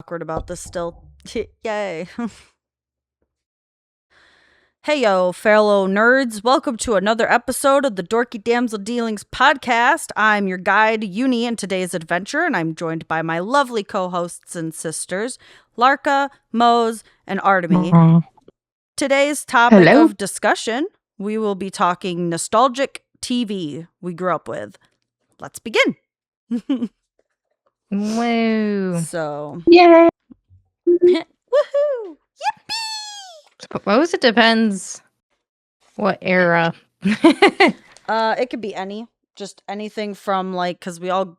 awkward about this still. Yay. Hey yo, fellow nerds. Welcome to another episode of the Dorky Damsel Dealings podcast. I'm your guide, Uni, in today's adventure, and I'm joined by my lovely co-hosts and sisters, Larka, Mose, and Artemy. Today's topic of discussion, we will be talking nostalgic TV we grew up with. Let's begin. Woo. So, yay! woohoo! Suppose it depends what era. It could be just anything from because we all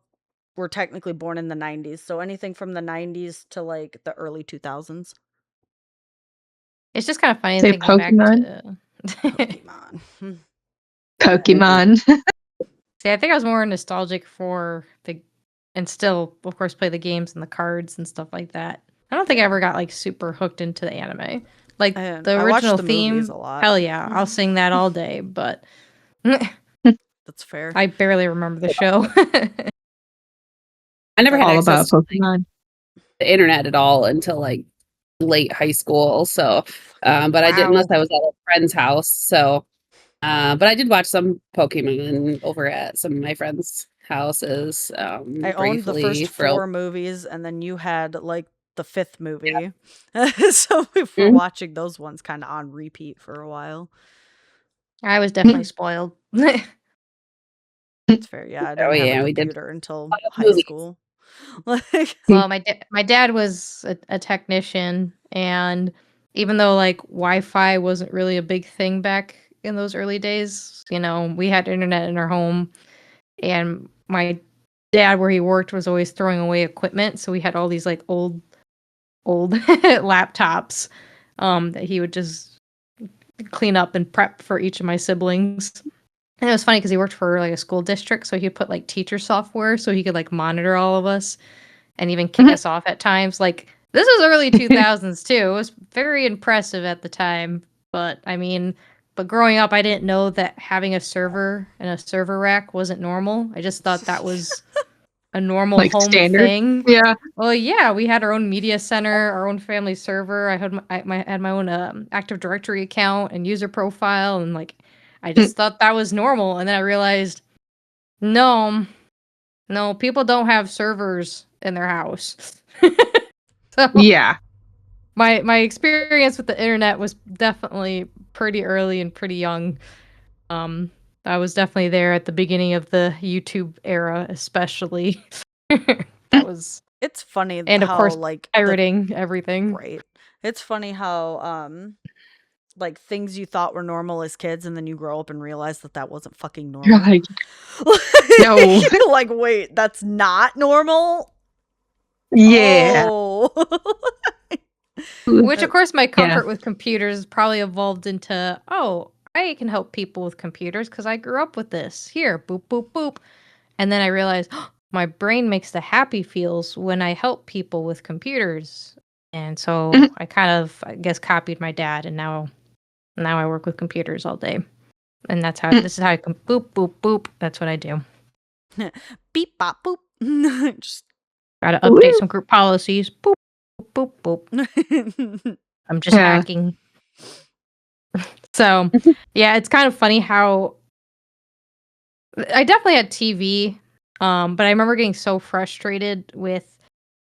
were technically born in the 90s, so anything from the 90s to the early 2000s. It's just kind of funny Say thinking Pokemon. back to Pokemon. See, I think I was more nostalgic for and still, of course, play the games and the cards and stuff like that. I don't think I ever got super hooked into the anime. The original theme, a lot. Hell yeah, I'll sing that all day, but that's fair. I barely remember the show. I never had all about access to Pokemon. the internet at all until late high school. So, but I did unless I was at a friend's house. So, but I did watch some Pokemon over at some of my friends' houses. I owned the first 4 movies, and then you had the 5th movie. Yeah. So we were watching those ones kind of on repeat for a while. I was definitely spoiled. That's fair. Yeah, I didn't have a computer until high school. Well, my dad was a technician, and even though Wi-Fi wasn't really a big thing back in those early days, we had internet in our home, and my dad, where he worked, was always throwing away equipment, so we had all these old laptops that he would just clean up and prep for each of my siblings. And it was funny because he worked for a school district, so he'd put teacher software so he could monitor all of us and even kick us off at times. This was early 2000s too. It was very impressive at the time, but growing up, I didn't know that having a server and a server rack wasn't normal. I just thought that was a normal home standard thing. Yeah. Well, yeah, we had our own media center, our own family server. I had my own Active Directory account and user profile, and I just thought that was normal. And then I realized, no, people don't have servers in their house. So yeah. My experience with the internet was definitely pretty early and pretty young. I was definitely there at the beginning of the YouTube era, especially. It's funny, and of how, course, pirating everything. Right. It's funny how things you thought were normal as kids, and then you grow up and realize that wasn't fucking normal. You're no. Wait, that's not normal. Yeah. Oh. Which, of course, my comfort with computers probably evolved into, I can help people with computers because I grew up with this. Here, boop, boop, boop. And then I realized, my brain makes the happy feels when I help people with computers. And so I kind of, I guess, copied my dad, and now I work with computers all day. And that's how, this is how I can boop, boop, boop. That's what I do. Beep, bop, boop. Just gotta update some group policies. Boop, boop, boop. I'm just hacking. So, yeah, it's kind of funny how I definitely had TV, but I remember getting so frustrated with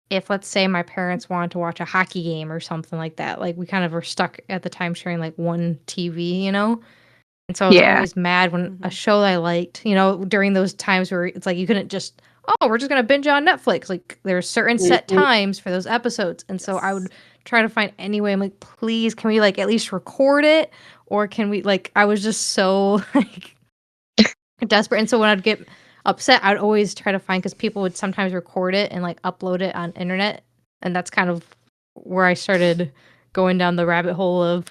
if, let's say, my parents wanted to watch a hockey game or something like that. We kind of were stuck at the time sharing one TV, And so I was always mad when a show I liked, during those times where it's you couldn't just, we're just going to binge on Netflix. There are certain set times for those episodes. And so I would try to find any way. I'm like, please, can we at least record it? Or can we I was just so desperate. And so when I'd get upset, I'd always try to find, because people would sometimes record it and upload it on internet. And that's kind of where I started going down the rabbit hole of,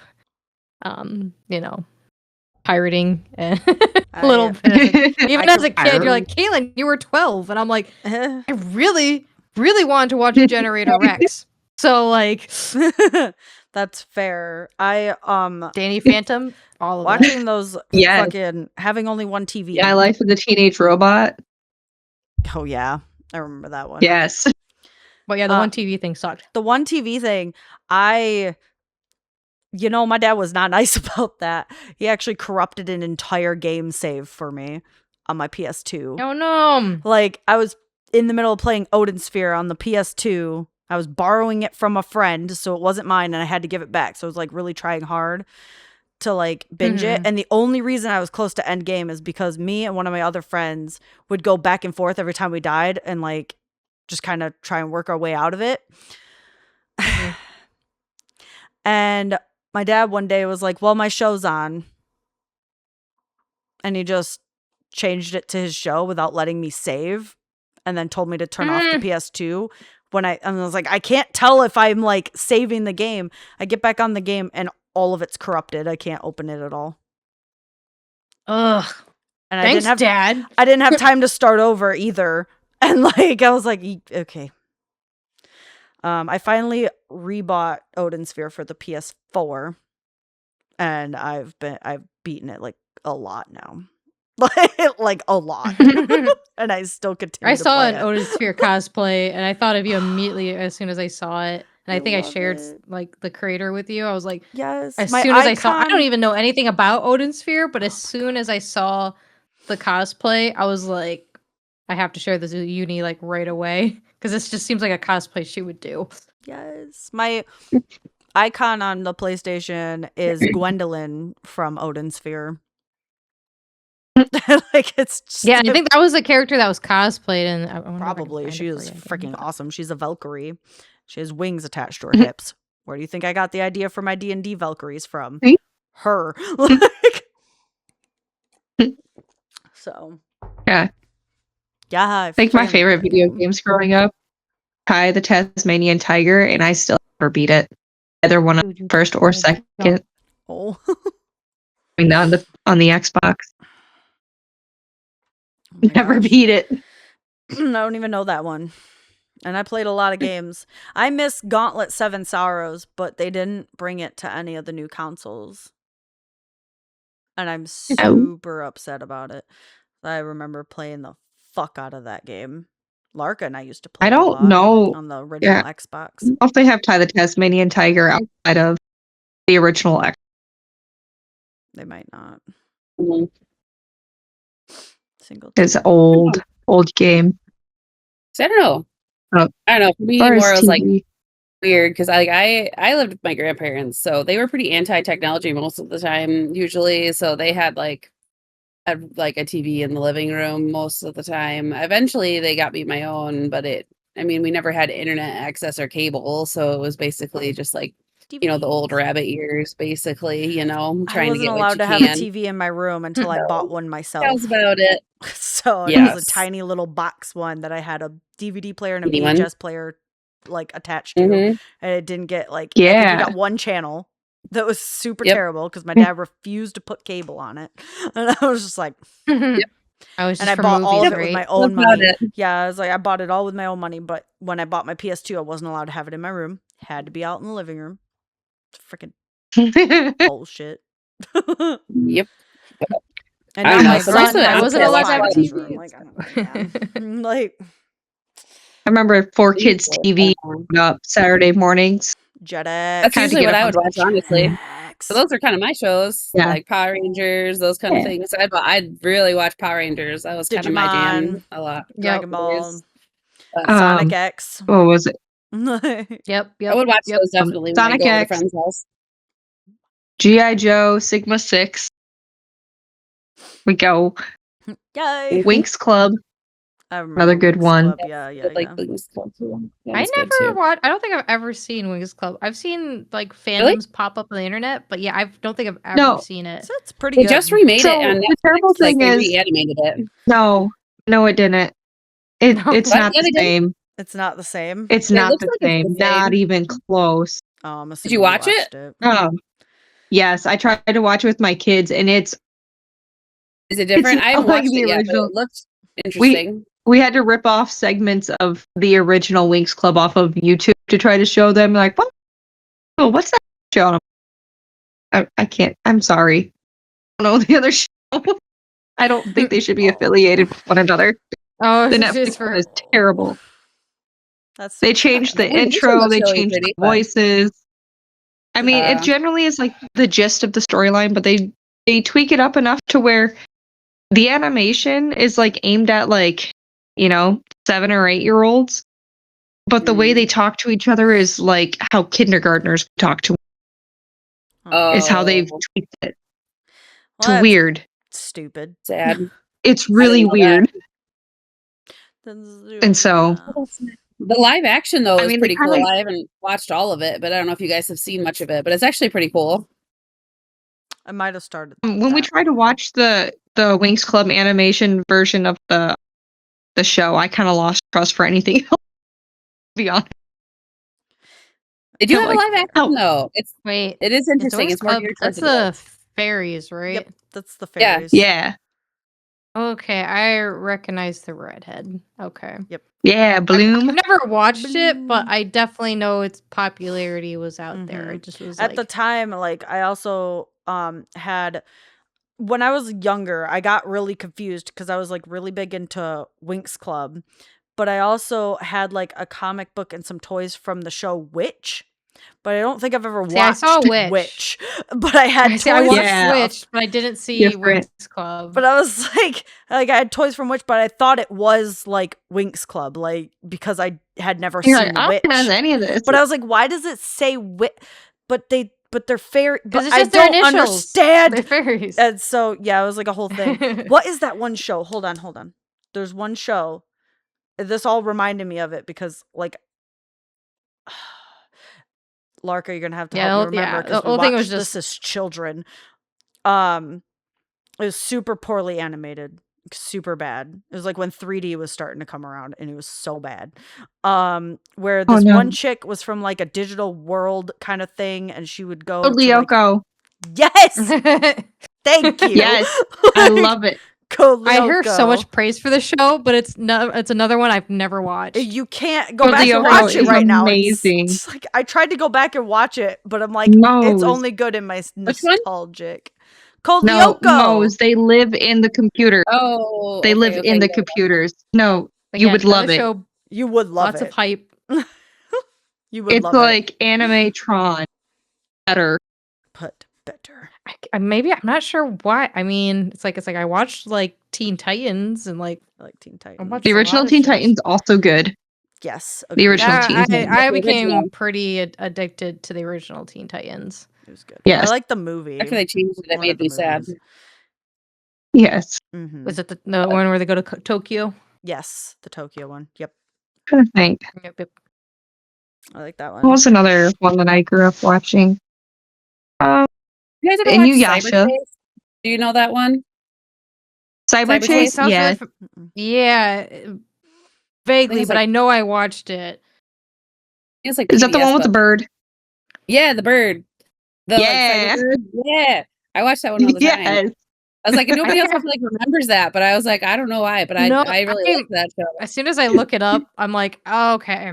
pirating and a little bit. Even as a kid, you're like, Kaylin, you were 12. And I'm like, I really, really wanted to watch Generator Rex. So that's fair. I Danny Phantom, all of watching those fucking having only one TV. Yeah, Life of the Teenage Robot. Oh yeah, I remember that one. Yes. But yeah, the one TV thing sucked. The one TV thing, my dad was not nice about that. He actually corrupted an entire game save for me on my PS2. Oh no. Like, I was in the middle of playing Odin Sphere on the PS2. I was borrowing it from a friend, so it wasn't mine, and I had to give it back. So I was like really trying hard to like binge it. And the only reason I was close to end game is because me and one of my other friends would go back and forth every time we died and like just kind of try and work our way out of it. And my dad one day was like, well, my show's on. And he just changed it to his show without letting me save, and then told me to turn off the PS2 and I was like, I can't tell if I'm like saving the game. I get back on the game and all of it's corrupted. I can't open it at all. Ugh. And Thanks, Dad. I didn't have time to start over either. And like, I was like, okay. I finally rebought Odin Sphere for the PS4, and I've beaten it like a lot now. like a lot. And I still continue I to saw play an it. Odin Sphere cosplay, and I thought of you immediately as soon as I saw it. And I think I love shared it. like the creator with you. I was like, Yes. as my soon as I saw, I icon- don't even know anything about Odin Sphere, but as soon as I saw the cosplay, I was like, I have to share this with Uni like right away, because this just seems like a cosplay she would do. Yes. My icon on the PlayStation is Gwendolyn from Odin Sphere. Like, it's just Yeah, I think that was the character that was cosplayed, and I wonder if I can probably find she it is for you. freaking awesome. She's a Valkyrie. She has wings attached to her hips. Where do you think I got the idea for my D&D Valkyries from? Me? Her. Like, so Yeah. yeah, I think my favorite video games growing up, Kai the Tasmanian Tiger, and I still never beat it. Either one of first or second. Oh. I mean, on the Xbox. my Never gosh. beat it. I don't even know that one. And I played a lot of games. I miss Gauntlet 7 Sorrows, but they didn't bring it to any of the new consoles. And I'm super upset about it. I remember playing the fuck out of that game. Larka and I used to play I it a don't lot know. on the original Yeah. Xbox. I don't know if they have Ty the Tasmanian Tiger outside of the original X. They might not. Mhm. Single It's tier. old game. So I don't know. Oh. I don't know. For me, As far more as was like TV. weird because I lived with my grandparents, so they were pretty anti-technology most of the time, usually. So they had like a TV in the living room most of the time. Eventually, they got me my own, but we never had internet access or cable, so it was basically just like the old rabbit ears, basically. I trying to wasn't get what allowed you to have a can. TV in my room until I bought one myself. That was about it. So it was Yes. a tiny little box one that I had a DVD player and a Teeny one. VHS player like attached to, Mhm. and it didn't get like I think Yeah. you got one channel that was super Yep. terrible because my dad refused to put cable on it, and I was just like, I was just and I for bought all movies, of it with right? my own That's about money. it. Yeah, I was like, I bought it all with my own money, but when I bought my PS2, I wasn't allowed to have it in my room. Had to be out in the living room. It's freaking bullshit. Yep. And I now don't know, my so son most of it, has I a wasn't allowed to have a PS5 in his TV. room. Like, I don't know, man. Like I remember 4Kids TV up Saturday mornings. JetX. That's Had to usually get what up I on would watch, honestly. JetX. So those are kind of my shows, Yeah. like Power Rangers, those kind of Yeah. things. I'd really watch Power Rangers. That was kind of my Digimon, jam a lot. Dragon Ball, But Sonic X. What was it? Yep. I would watch those definitely when I Sonic go over to X. friend's house. G.I. Joe, Sigma 6. We go. Yay! Winx Club. I remember Another good Winx one. Club. Yeah. Wings Club too. That I was good, never too. watched. I don't think I've ever seen Wings Club. I've seen like fandoms pop up on the internet, but yeah, I don't think I've ever No. seen it. So it's pretty They good. just remade So, it on the terrible Netflix. Like thing they is- reanimated it. No, it didn't. No. It's What? not Yeah, the they did. same. It's not the same. It's It not looks the like it's same. the same. Not even close. Oh, I'm Did assuming you watch it? watched it. Yes, I tried to watch it with my kids, and it's Is it different? not I haven't like watched the it yet, but original. it looked interesting. We had to rip off segments of the original Winx Club off of YouTube to try to show them. Like, what? Oh, what's that show? I can't. I'm sorry. I don't know the other show. I don't think they should be affiliated with one another. Oh, The this Netflix is for one is terrible. That's They changed the The animation intro. looks They really changed pretty, the but- voices. I mean, it Uh, generally is like the gist of the storyline, but they tweak it up enough to where the animation is like aimed at like 7 or 8-year-olds, but the way they talk to each other is like how kindergartners talk to. Is how they've Oh, tweaked it. It's Well, that's weird. stupid. sad. It's I really didn't know weird. And so- The live action though I is mean, they pretty cool. kinda- I haven't watched all of it, but I don't know if you guys have seen much of it. But it's actually pretty cool. I might have started. When we that. tried to watch the Winx Club animation version of the show, I kind of lost trust for anything else. To be honest. They do Yeah, have a like- live action though. Wait, It is interesting. Winx It's more Club, geared that's towards adults. the fairies, right? Yep, that's the Yeah. fairies. Yeah. Okay, I recognize the redhead. Okay. Yeah, Bloom. I've never watched it, but Bloom. I definitely know its popularity was out there. Mhm. It just was At like, the time, like I also had when I was younger, I got really confused because I was like really big into Winx Club, but I also had like a comic book and some toys from the show Witch. But I don't think I've ever watched See, I saw Witch. But I had I toys. watched Yeah. Witch, but I didn't see Different. Winx Club. But I was like I had toys from Witch, but I thought it was like Winx Club, like because I had never You're seen like, I don't Witch. recognize any of this. But I was like, why does it say Witch? But they're fairy. But it's I just their don't initials. understand. They're fairies. And so yeah, it was like a whole thing. What is that one show? Hold on. There's one show. This all reminded me of it because like Larka, you're gonna have to help me remember yeah, because the we whole thing watched was this just as children. It was super poorly animated, super bad. It was like when 3D was starting to come around, and it was so bad. Where this no. one chick was from like a digital world kind of thing, and she would go Code to, like, Lyoko. yes, thank you. Yes, I love it. Code I hear so Lyoko. much praise for the show, but it's another one I've never watched. You can't go Code back and Lyoko watch it is right now. amazing. It's like I tried to go back and watch it, but I'm like, Moe's. it's only good in my Which one? nostalgic. Code No, Lyoko. Moe's. They live in the computer. Oh, They okay, live okay, in the yeah. computers. No, But you yeah, would another love it. show, You would love lots it. of hype. You would It's love like Anime Tron. Better. Put better. Maybe I'm not sure why. I mean, it's like I watched like Teen Titans and like I like Teen Titans. watched The a lot original of Teen shows. Titans also good. Yes, The original Yeah, Teen I Titans. became original. pretty addicted to the original Teen Titans. It was good. Yes. I like the movie. After they changed it, it One of made the me sad. movies. Yes. Mhm. Was it the one where they go to Tokyo? Yes, the Tokyo one. Yep, trying to think. Yep. I like that What one. was another one that I grew up watching? You guys ever watch Inuyasha. Cyberchase? Do you know that one? Cyber Cyber Chase? Chase? Sounds Yeah. really yeah, vaguely, it's but like- I know I watched it. It's like Is that the PBS, one with the but- bird? Yeah, the bird. The, like, Yeah. cyber bird. Yeah. I watch that one all the time. Yes. I was like, and nobody else I feel like remembers that, but I was like, I don't know why, but No, I really like that show. As soon as I look it up, I'm like, oh, okay.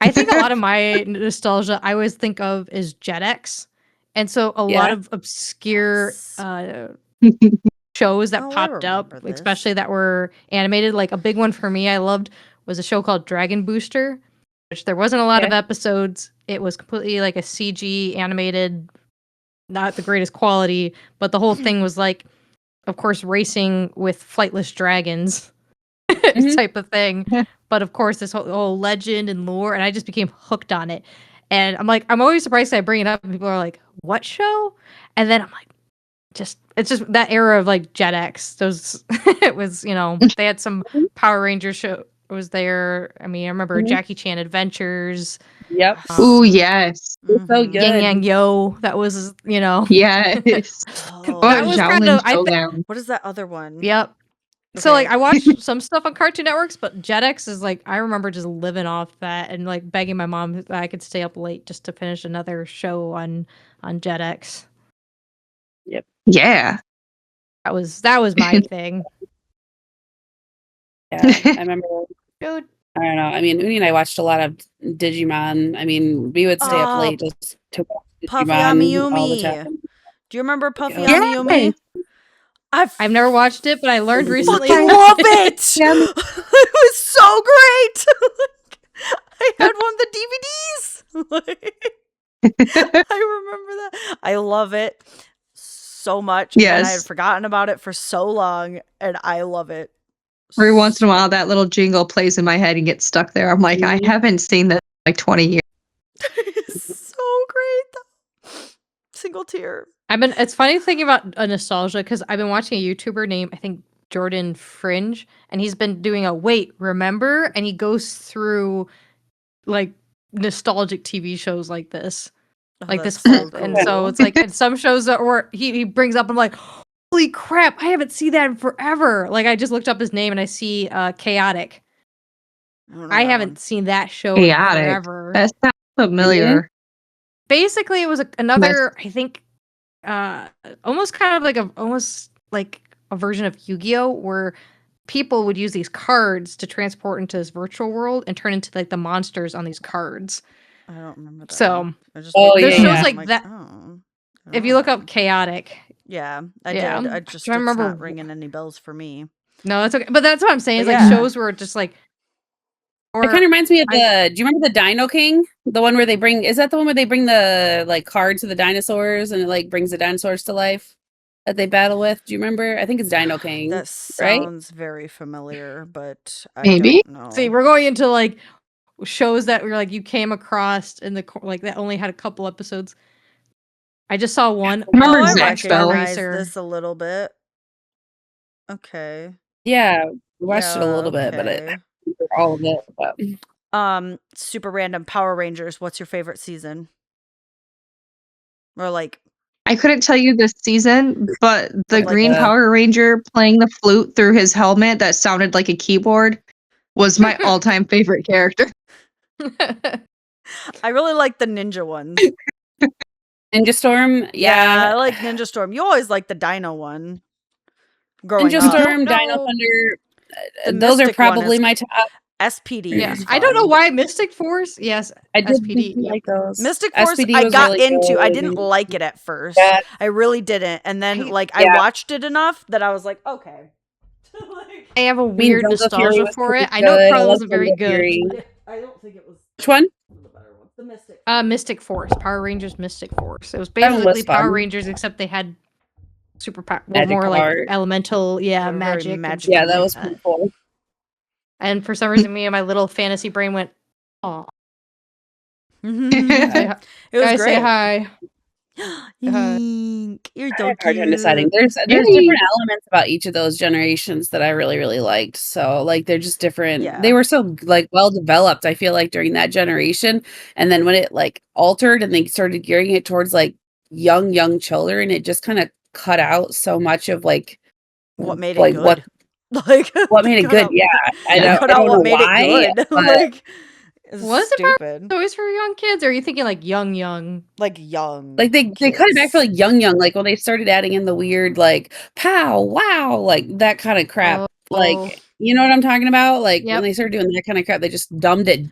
I think a lot of my nostalgia I always think of is JetX. And so a lot Yeah. of obscure Yes. shows that Oh, I popped up, remember this. especially that were animated. Like a big one for me I loved was a show called Dragon Booster, which there wasn't a lot of Okay. episodes. It was completely like a CG animated, not the greatest quality, but the whole thing was like, of course, racing with flightless dragons Mhm. type of thing. But of course, this whole legend and lore, and I just became hooked on it. And I'm like, I'm always surprised that I bring it up, and people are like, "What show?" And then I'm like, it's just that era of like JetX. Those it was, they had some Power Ranger show was there. I mean, I remember Mhm. Jackie Chan Adventures, Yep. Ooh, yes. It's so Mhm. good. Yang Yang Yo. That was, Yes. Oh, That was kind Shaolin of- I thi- Showdown. what is that other one? Yep. So like Okay. I watched some stuff on Cartoon Networks, but JetX is like I remember just living off that and like begging my mom that I could stay up late just to finish another show on JetX. Yeah. That was my thing. Yeah. I remember, Dude, I don't know. I mean, Uni and I watched a lot of Digimon. I mean, we would stay up Oh, late just to watch Puffy Digimon all the Amiyumi. time. Do you remember Puffy Yeah. Amiyumi? I've never watched it, but I learned recently. fucking love it. It was so great. I had one of the DVDs. I remember that. I love it so much. And I had Yes. forgotten about it for so long, and I love it. Every once in a while, that little jingle plays in my head and gets stuck there. I'm like, I haven't seen this in like 20 years. It's so great, though. Single tear. It's funny thinking about a nostalgia because I've been watching a YouTuber named, I think, Jordan Fringe, and he's been doing a wait, remember? And he goes through like nostalgic TV shows like this. Oh, Like this that's so whole, and cool. so it's like in some shows that were he brings up, I'm like, holy crap, I haven't seen that in forever. Like I just looked up his name and I see Chaotic. don't know I that haven't one. seen that show in Chaotic. forever. That sounds familiar. Basically, it was another, I think, almost kind of like a version of Yu-Gi-Oh, where people would use these cards to transport into this virtual world and turn into like the monsters on these cards. I don't remember that. So, one. I just Oh, looked there's it up yeah, and shows I'm like that. Oh, I If don't you look know. up Chaotic, Yeah, I Yeah. did. I I'm just trying to it's remember not ringing any bells for me. no, that's okay. But that's what I'm saying. Is But like yeah. shows where just like, It kind of reminds me of do you remember the Dino King? The one where is that the one where they bring the like cards to the dinosaurs and it like brings the dinosaurs to life that they battle with? Do you remember? I think it's Dino King. That right? sounds very familiar, but I Maybe. don't know. see, we're going into like shows that were like you came across in the like that only had a couple episodes. I just saw one. Remember I Zack Star Bell? recognize Racer. this a little bit. Okay. Yeah, we watched it a Yeah, little bit, but okay. all of it. But Super random Power Rangers. What's your favorite season? Or like, I couldn't tell you this season, but the like Green Power Ranger playing the flute through his helmet that sounded like a keyboard was my all-time favorite character. I really like the ninja ones. Ninja Storm, Yeah, I like Ninja Storm. You always like the Dino one. Growing Ninja up. Storm, No. Dino Thunder. The Those are Mystic one probably is- my top. SPD. Yeah, is I don't know fun. why Mystic Force. Yes, I did SPD. Yep. like those. Mystic Force, SPD I was got really into. I good. didn't like it at first. Yeah. I really didn't. And then, I- I yeah. watched it enough that I was like, okay. I have a weird Guns of Fury nostalgia was for pretty it. I know it good. probably I love wasn't very Guns of good. Fury. I don't think it was Which one? the better one. The Mystic. Mystic Force, Power Rangers Mystic Force. It was That one was basically Power fun. Rangers, except they had superpower, Magic more like art. elemental, They were very magic. and magical. Yeah, stuff that like was pretty cool. And for some reason, me and my little fantasy brain went, "Oh, it was guys, say great. hi." Yink. You're I so had a hard time cute. deciding. There's different elements about each of those generations that I really, really liked. So like they're just different. Yeah. They were so like well developed, I feel like, during that generation. And then when it like altered and they started gearing it towards like young children, it just kind of cut out so much of like What made it like good? what made it good. Yeah. I They don't, cut I out don't what know made why, it good. but It's Was it Power stupid. Toys for young kids, or are you thinking like young? Like young. like they cut it back kids. for like young, like when they started adding in the weird like pow wow like that kind of crap. Oh. Like you know what I'm talking about? Like Yep. when they started doing that kind of crap, they just dumbed it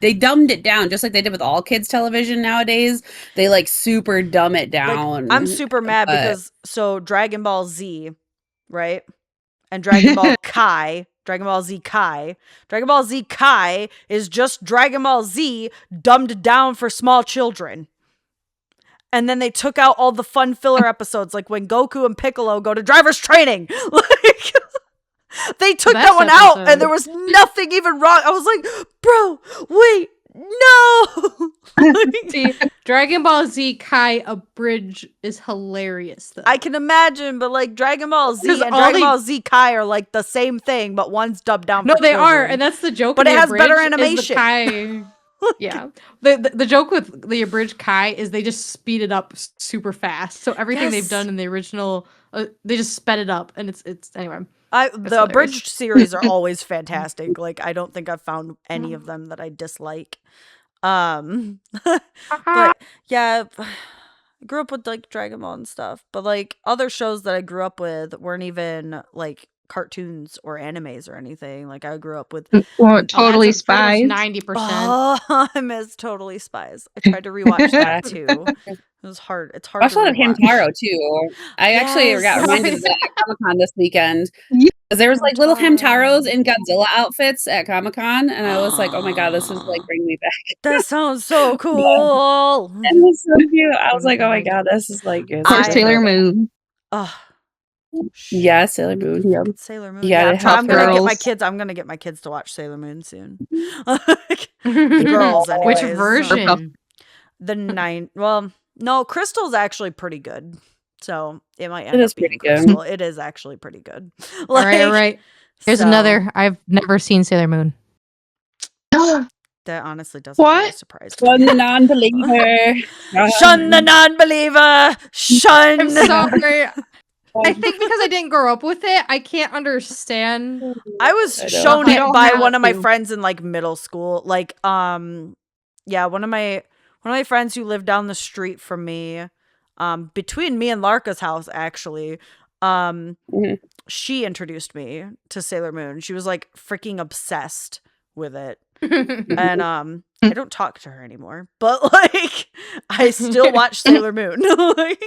down, just like they did with all kids television nowadays. They like super dumb it down. I'm super mad but- because Dragon Ball Z, right? And Dragon Ball Kai, Dragon Ball Z Kai. Dragon Ball Z Kai is just Dragon Ball Z dumbed down for small children. And then they took out all the fun filler episodes, like when Goku and Piccolo go to driver's training. Like, they took Best that one out, episode. and there was nothing even wrong. I was like, bro, wait, no. Like, See, Dragon Ball Z Kai Abridge is hilarious though. I can imagine, but like Dragon Ball Z 'Cause and all Dragon they- Ball Z Kai are like the same thing, but one's dubbed down. No, for they are, children. and that's the joke. But in it the has better Abridged is the animation. Kai. Yeah, the joke with the abridged Kai is they just speed it up super fast. So everything they've Yes. done in the original, they just sped it up, and it's anyway. The hilarious. abridged series are always fantastic. Like I don't think I've found any of them that I dislike. But yeah, I grew up with like Dragon Ball and stuff. But like other shows that I grew up with weren't even like cartoons or animes or anything. Like I grew up with Totally Spies. 90%. Oh, I miss Totally Spies. I tried to rewatch that too. It was hard. It's hard I watched to a lot of rewatch. Hamtaro too. I actually got Yes. reminded of that at Comic-Con this weekend. There was like little Hamtaros in Godzilla outfits at Comic-Con, and I was like, "Oh my god, this is like bringing me back." That sounds so cool. And it was so cute. I was like, "Oh my god, this is like." Of course, Sailor Moon. Oh, Yeah, Sailor Moon. Yeah. Sailor Moon. You Yeah, gotta I'm gonna have get my girls. kids. I'm gonna get my kids to watch Sailor Moon soon. The girls, Which anyways. version? The 9. Well, no, Crystal's actually pretty good. So it might end It is up being pretty good. Crystal. It is actually pretty good. All right, all right. Here's so another. I've never seen Sailor Moon. That honestly doesn't really What? surprise Shun me. the non-believer. Shun the non-believer. Shun. I'm sorry. I think because I didn't grow up with it, I can't understand. I was I know. shown You it don't by have one of my to. friends in like middle school. Like, yeah, one of my friends who lived down the street from me, between me and Larka's house, actually. Mhm. She introduced me to Sailor Moon. She was like freaking obsessed with it. Mm-hmm. And I don't talk to her anymore, but like I still watch Sailor Moon. Like,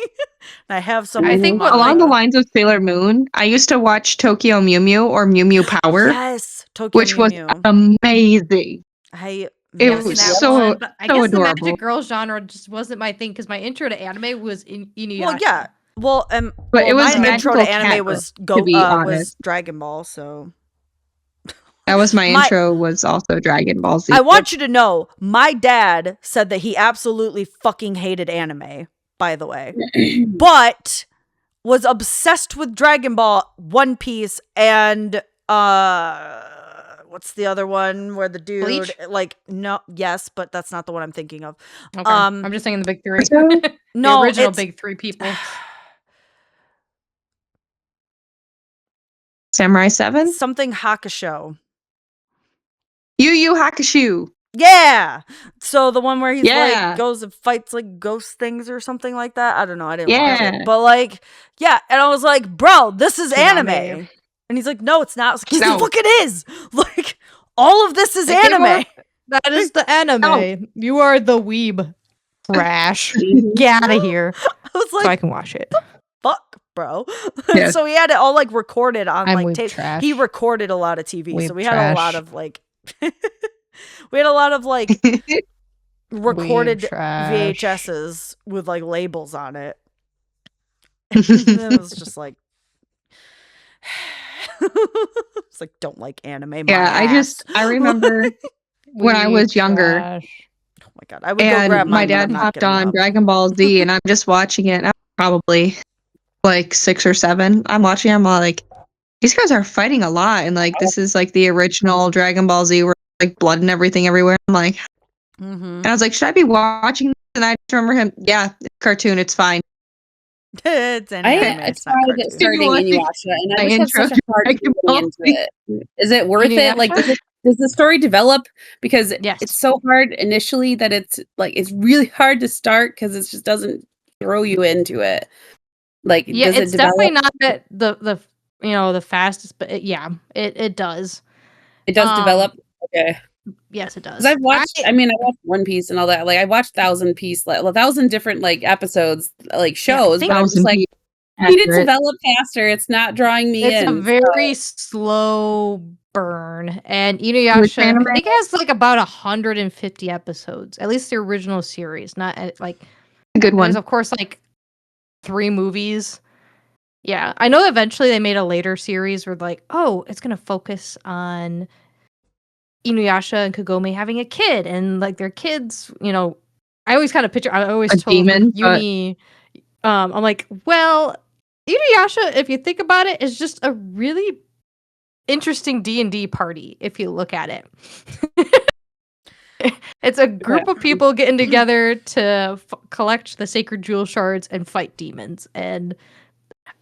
and I have some I of think them what, on Along like- the lines of Sailor Moon, I used to watch Tokyo Mew Mew or Mew Mew Power, yes, Tokyo which Mew was Mew. amazing. I It Never was seen that so- one, but I so guess the adorable. magic girl genre just wasn't my thing because my intro to anime was in Inuyasha. well, yeah. Well, But it was my intro to magical anime cat, was to be was honest. Dragon Ball. So That was my My- intro. Was also Dragon Ball Z. I want you to know, my dad said that he absolutely fucking hated anime. By the way, but was obsessed with Dragon Ball, One Piece, and what's the other one where the dude Bleach? like yes, but that's not the one I'm thinking of. Okay. I'm just saying the big three. So- The No, original it's big three people. Samurai 7? something Hakusho. Yu Yu Hakusho. Yeah. So the one where he's Yeah. like goes and fights like ghost things or something like that. I don't know. I didn't watch Yeah. it. But like, yeah. And I was like, bro, this is anime. Tsunami. And he's like, no, it's not. I was like, yes, No. the fuck it is. Like, all of this is Like, they anime. That is the anime. No. You are the weeb. Trash. Mhm. Get out of here I was so I like, can watch it. fuck, bro. Yes. So he had it all like recorded on I'm like weeb tape. trash. He recorded a lot of TV. So Weeb we had a lot trash. of like, we had a lot of like recorded Weeb trash. VHSs with like labels on it. And then it was just like, it's like, don't like anime. My Yeah, ass. I remember when I was Weeb younger, trash. Oh my god, I would go grab and my mine, but I'm dad not hopped getting on up. Dragon Ball Z, and I'm just watching it. And I'm probably like 6 or 7. I'm watching. I'm all like, these guys are fighting a lot, and like this is like the original Dragon Ball Z, where like blood and everything everywhere. I'm like, Mhm. and I was like, should I be watching this? And I just remember him. Yeah, it's a cartoon. It's fine. It's an I anime. It's not tried cartoon. starting Watching Inuyasha, and I my just had intro such a hard time Dragon getting Ball into it. Is it worth it? Like, does the story develop? Because Yes. it's so hard initially that it's like it's really hard to start because it just doesn't throw you into it. Like, Yeah, does it's it develop? definitely not the the fastest, but it does. It does develop. Okay. Yes, it does. Because I've watched, I watched One Piece and all that. Like, I watched 1,000 Piece, like 1,000 different like episodes, like shows. think- but I'm just 1,000 like, feet need it to accurate. develop faster. It's not drawing me It's in. a very slow burn, and Inuyasha anime? I think it has like about 150 episodes, at least the original series. Not like A good one. there's of course like 3 movies. Yeah, I know eventually they made a later series where like, oh, it's gonna focus on Inuyasha and Kagome having a kid, and like their kids, I always kind of picture. I always A told demon, but- Uni, I'm like, well, Inuyasha, if you think about it, is just a really interesting D&D party if you look at it. It's a group of people getting together to collect the sacred jewel shards and fight demons, and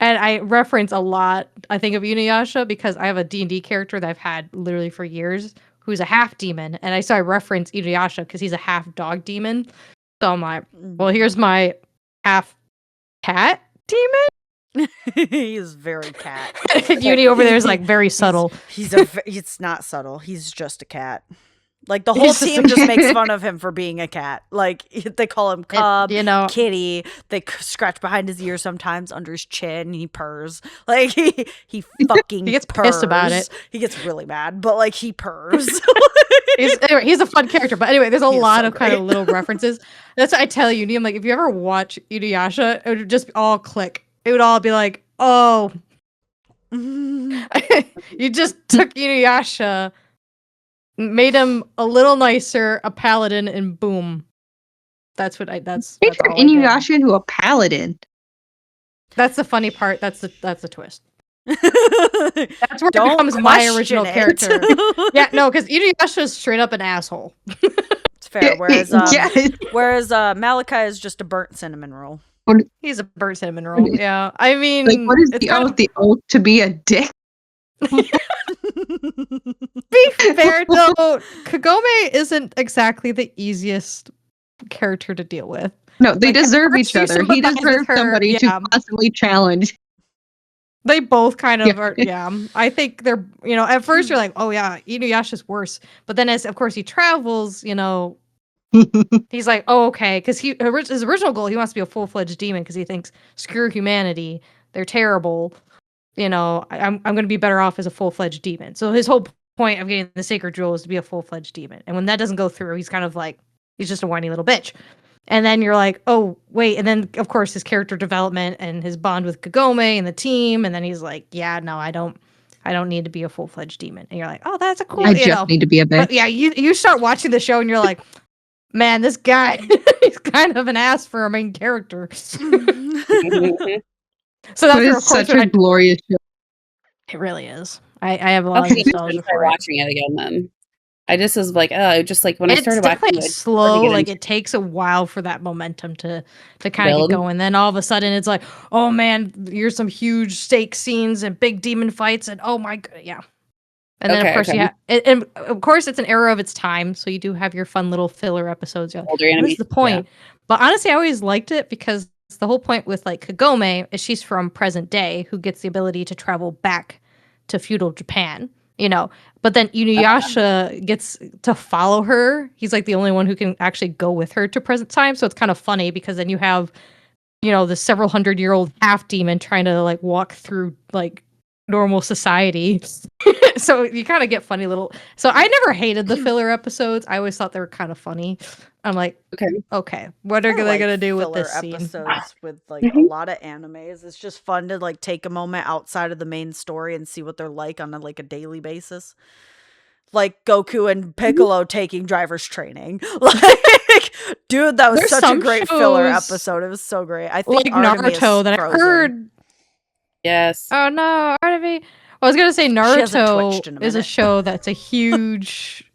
I reference a lot, I think, of Inuyasha because I have a D&D character that I've had literally for years who's a half demon, and I reference Inuyasha because he's a half dog demon. So I'm like, well, here's my half cat demon. He's very cat. Uni over there is like very subtle. It's not subtle. He's just a cat. Like the whole He's just team a just makes cat. fun of him for being a cat. Like they call him Cub, you know, Kitty. They scratch behind his ear sometimes under his chin. And he purrs. Like he fucking He gets purrs. pissed about it. He gets really mad, but like he purrs. he's a fun character. But anyway, there's a He is lot so of kind of great. little references. That's what I tell you, I'm like, if you ever watch Inuyasha, it would just all click. It would all be like, oh, you just took Inuyasha, made him a little nicer, a paladin, and boom. That's what that's They all turned I did. Inuyasha into a paladin. That's the funny part. That's the twist. That's where Don't it becomes my original question it. character. Yeah, no, because Inuyasha is straight up an asshole. It's fair. Whereas Yes. Malachi is just a burnt cinnamon roll. He's a burnt cinnamon roll. Yeah, I mean, Like, what is it's the kind oath? The oath to be a dick. be fair though. Kagome isn't exactly the easiest character to deal with. No, they Like, at deserve first each you other. He sympathize with deserves her, somebody yeah. to constantly challenge. They both kind of Yeah. are. Yeah, I think they're. At first you're like, oh yeah, Inuyasha's worse, but then as of course he travels, he's like, oh okay, because his original goal, he wants to be a full-fledged demon because he thinks screw humanity, they're terrible. I'm going to be better off as a full-fledged demon. So his whole point of getting the sacred jewel is to be a full-fledged demon, and when that doesn't go through, he's kind of like, he's just a whiny little bitch. And then you're like, oh wait, and then of course his character development and his bond with Kagome and the team, and then he's like, yeah, no, I don't need to be a full-fledged demon. And you're like, oh, that's a cool, I just need to be a bitch. But yeah, you start watching the show and you're like, man, this guy, he's kind of an ass for a main character. Mhm. So But that's where, of it's course, such a glorious show. it really is. I have a lot Okay, of you nostalgia should try for it. watching it again then. I just was like, just like when I It's started watching definitely it, slow. get Like into it takes a while for that momentum to kind of Build. get going. Then all of a sudden, it's like, oh man, here's some huge stake scenes and big demon fights, and oh my god, yeah. And then Okay, of course, okay. and of course, it's an era of its time, so you do have your fun little filler episodes. You're like, older what enemy. is the point? But honestly, I always liked it because the whole point with like Kagome is she's from present day, who gets the ability to travel back to feudal Japan. But then Inuyasha gets to follow her. He's like the only one who can actually go with her to present time. So it's kind of funny because then you have, the several 100-year-old half demon trying to like walk through like normal society. So you kind of get funny little. So I never hated the filler episodes. I always thought they were kind of funny. I'm like, okay, what are I they like gonna do with filler this scene? episodes with like a lot of animes. It's just fun to like take a moment outside of the main story and see what they're like on a daily basis. Like Goku and Piccolo taking driver's training. Like, dude, that was There's such a some great filler shows episode. It was so great. I think Like Artemis Naruto that I Frozen. heard. Yes. Oh no, Artemis. I was gonna say hasn't twitched in Naruto a is a minute. show that's a huge,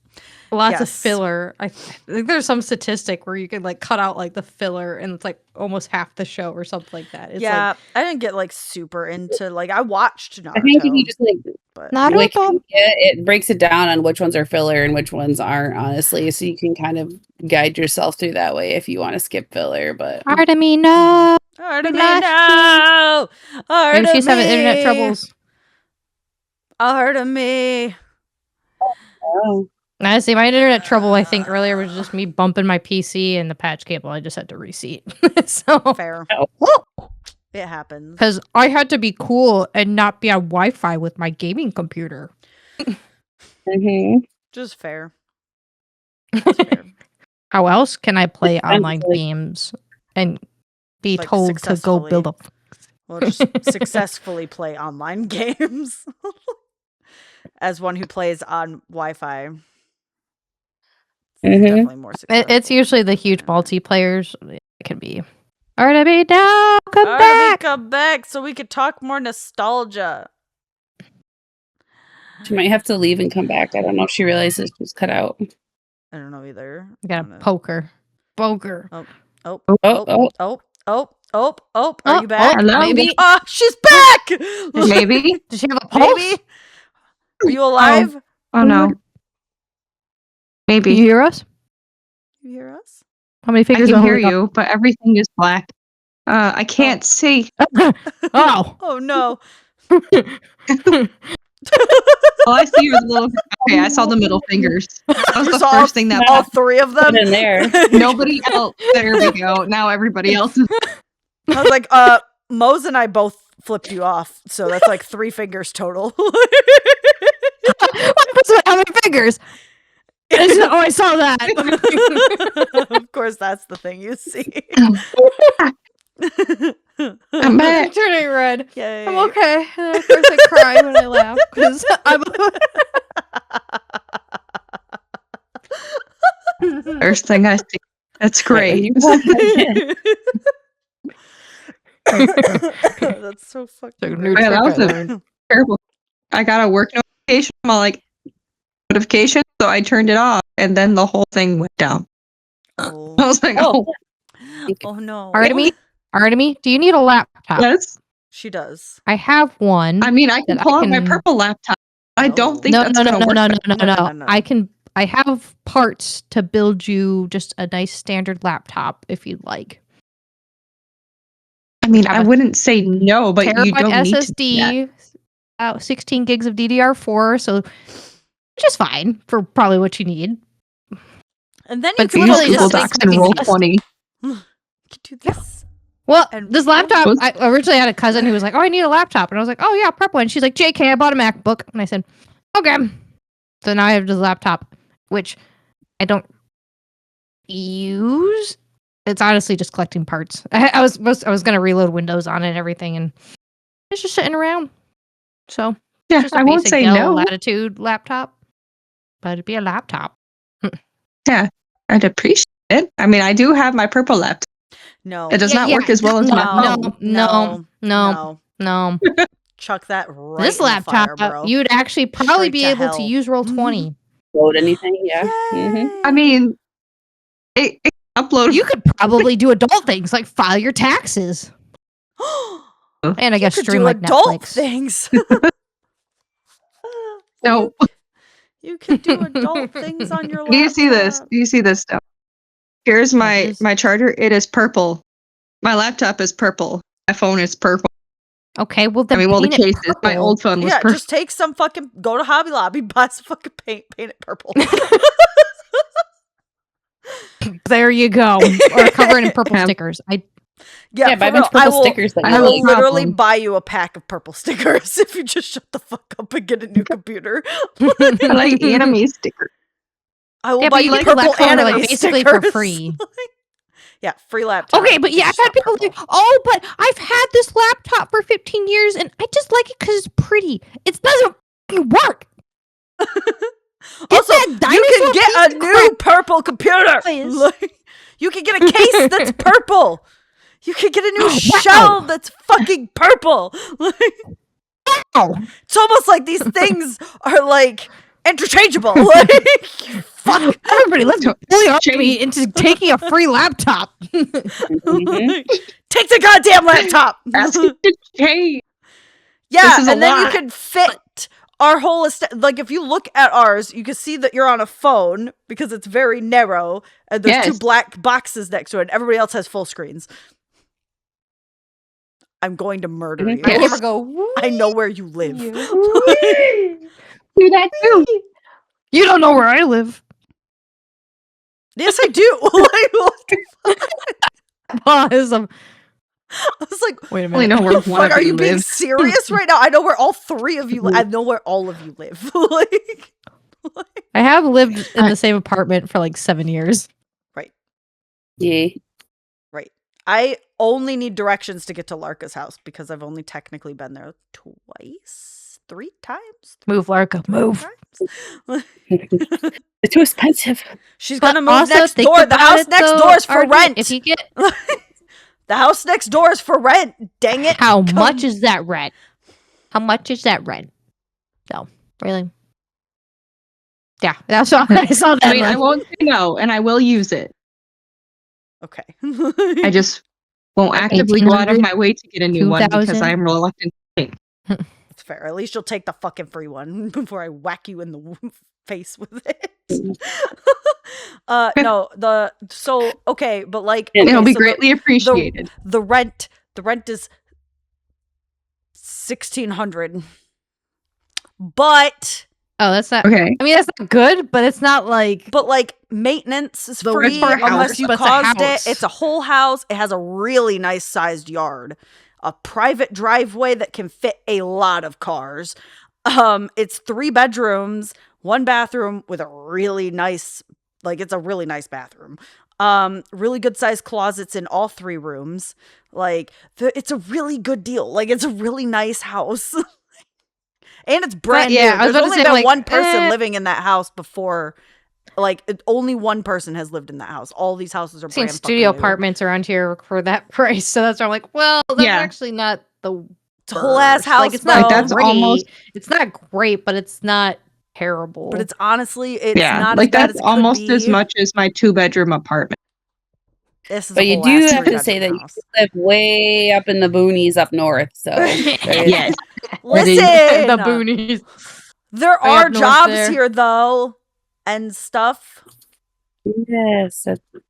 lots of Yes. filler. I think there's some statistic where you could like cut out like the filler and it's like almost half the show or something like that. It's Yeah, like, I didn't get like super into I watched Naruto. I think if you just like but Naruto. it breaks it down on which ones are filler and which ones aren't, honestly. So you can kind of guide yourself through that way if you want to skip filler. But Artemis, no. Artemis, lost no! Maybe she's having internet Artemis! troubles. Artemis. oh, Honestly, my internet trouble, I think earlier was just me bumping my PC and the patch cable. I just had to reseat. So Fair. Oh. It happens. because I had to be cool and not be on Wi-Fi with my gaming computer. mhm. Just fair. Just fair. How else can I play Sounds online like- games and be Like, told to go build a? We'll just successfully play online games. As one who plays on Wi-Fi. Mhm. Definitely more successful. It's usually the huge multiplayers. It can be. Artemis, now come Artemis, back. come back so we could talk more nostalgia. She might have to leave and come back. I don't know if she realizes she's cut out. I don't know either. You got a poker. Poker. Oh, oh. are Oh, you back? Hello? Maybe. Ah, she's back! Maybe. Does she have a pulse? Maybe? Are you alive? Oh no. Can Maybe. you hear us? You hear us? How many I fingers? can are hear holding you, but everything is black. I can't see. up? Oh. Oh no. All I see was little. Okay, I saw the middle fingers. That was You the saw first thing that all popped. 3 of them. Put in there. Nobody else. There we go. Now everybody else is. I was like, Mose and I both flipped you off, so that's like 3 fingers total. How many fingers? I saw that. Of course, that's the thing you see. I'm back. I'm turning red. Yay. I'm okay. And of course, I cry when I laugh because I'm. First thing I see. That's great. That's so fucking New great. Yeah, that was trick I a learned. terrible. I got a work notification. I'm all like, notification. So I turned it off, and then the whole thing went down. Oh. I was like, Oh. Oh no. Artemy, do you need a laptop? yes. She does. I have one. I mean, I can That I pull out my can- purple laptop. I don't think no, that's no, gonna work. No. I have parts to build you just a nice standard laptop if you'd like. I mean, have I a wouldn't say no, but you Terabyte don't need to do that. SSD, 16 gigs of DDR4, so which is fine for probably what you need. And then you But can it's Use really Google just like Docs and roll clicking 20. You can do this. Well, And- this laptop, Was- I originally had a cousin who was like, "Oh, I need a laptop," and I was like, "Oh yeah, prep one." She's like, "JK, I bought a MacBook," and I said, "Okay." So now I have this laptop, which I don't use. It's honestly just collecting parts. I was gonna reload Windows on it and everything, and it's just sitting around. So Yeah, just a I won't basic say Dell no. Latitude laptop, but it'd be a laptop. I'd appreciate it. I mean, I do have my purple laptop. No. It does not work as well as my phone. No. Chuck that right This in the fire, laptop, bro. you'd actually probably Straight be to able to hell. use Roll20. Load anything? Yeah. Yay. I mean, it upload. You could probably do adult things like file your taxes, and I guess you could stream do like adult Netflix. things. No. You can do adult things on your laptop. Do you see this? Do you see this stuff? Here's my charger. It is purple. My laptop is purple. My phone is purple. Okay, well I then mean, well, the paint it case is my purple. old phone was Yeah, purple. just take some fucking, go to Hobby Lobby, buy some fucking paint it purple. There you go. Or cover it in purple stickers. Yeah, buy for a bunch of real, purple stickers that I I you have a will like. literally problem. buy you a pack of purple stickers if you just shut the fuck up and get a new computer. I like anime stickers. I will Yeah, buy but you you get purple laptop anime like basically for stickers. free. Yeah, free laptop. Okay, but yeah, I've Just had not people purple. like, "Oh, but I've had this laptop for 15 years and I just like it because it's pretty. It doesn't fucking work." Also, that you dinosaur can get piece a of new purple computer. Please. Like, you can get a case that's purple. You can get a new Wow. shell that's fucking purple. Like, Oh, it's almost like these things are like interchangeable. Like, fuck. everybody, let's bully me Change. into taking a free laptop. Mhm. Take the goddamn laptop. Ask it to change. Yeah, This is a and then you lot. can fit our whole like if you look at ours, you can see that you're on a phone because it's very narrow and there's 2 Yes. black boxes next to it. Everybody else has full screens. I'm going to murder Mhm. you. I never go. I know where you live. Do that too. You don't know where I live. Yes, I do. Like, what the Pause. I was like, Wait a I only minute. know where one fuck, of are you being live. serious right now? I know where all 3 of you live. I know where all of you live. Like, I have lived in the same apartment for like 7 years. Yeah. right. I only need directions to get to Larka's house because I've only technically been there 3 times. Move, Larka, move. It's too expensive. She's But gonna move also next think door. The about house it, next though, door is for Arden, rent. If you get The house next door is for rent. Dang it. how Come- much is that rent? How much is that rent? No, really. Yeah, that's all I saw. That I mean, I one. won't say no, and I will use it. Okay. I just won't actively go out of my way to get a new one because 2,000. I'm reluctant. It's fair. At least you'll take the fucking free one before I whack you in the face with it. No, okay, but like It'll okay, It'll be so greatly appreciated. the rent is $1,600. But Oh, that's not. Okay. I mean, that's not good, but it's not like. like maintenance is So free it's for a house, unless you but it's a caused it. house. It's a whole house. It has a really nice sized yard, a private driveway that can fit a lot of cars. It's 3 bedrooms, 1 bathroom with a really nice, like it's a really nice bathroom. Really good sized closets in all 3 rooms. Like it's a really good deal. Like it's a really nice house. And it's brand yeah, new. I was There's about to only say, been like, one person living in that house before. Like only one person has lived in that house. All these houses are I've seen brand studio fucking new. apartments around here for that price, so that's why I'm like, well, that's Yeah. actually not the It's a whole ass worst. house, Like, it's bro. not Like, that's great. almost- It's not great, but it's not terrible. But it's honestly, it's Yeah, not like as bad that's as it almost could be. as much as my 2-bedroom apartment. This is But a you whole do ass have to say that 3-bedroom you house. live way up in the boonies up north. So there is- Yes. Listen, the boonies. there Way are up north jobs there. here though, and stuff.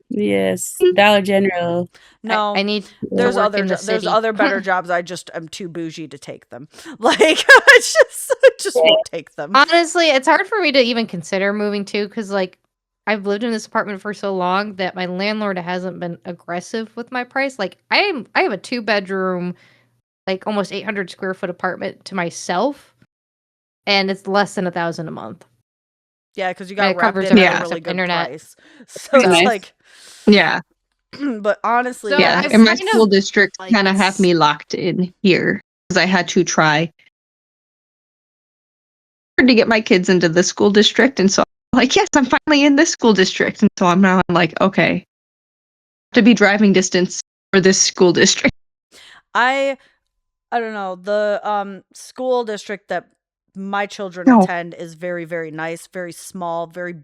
yes, Dollar General. No, I need. there's to work other in the there's city. other better jobs. I just am too bougie to take them. Like I just won't take them. Honestly, it's hard for me to even consider moving too, because like I've lived in this apartment for so long that my landlord hasn't been aggressive with my price. Like I have a 2-bedroom, like almost 800 square foot apartment to myself, and it's less than $1,000 a month. Yeah, because you Yeah, got it wrapped covers in at everything a really except good internet. price. So it's Nice. like, Yeah. but honestly, So Yeah. I've And my kind school of, district like, kind of have it's- me locked in here because I had to try hard to get my kids into the school district. And so I'm like, yes, I'm finally in this school district. And so I'm like, okay, to be driving distance for this school district. I don't know. The school district that my children No. attend is very, very nice, very small, very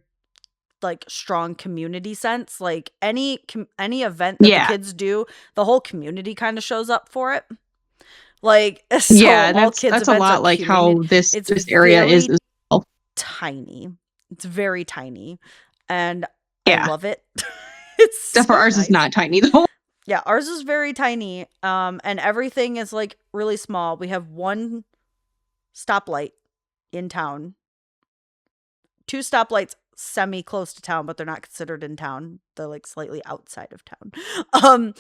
like strong community sense. Like any event that Yeah. the kids do, the whole community kind of shows up for it. Like so Yeah, all that's kids a events lot are like how community- this it's this area is very as well. tiny. It's very tiny. And Yeah. I love it. It's Except for so ours nice. is not tiny though. Yeah, ours is very tiny. And everything is like really small. We have 1 stoplight in town. 2 stoplights semi close to town, but they're not considered in town. They're like slightly outside of town.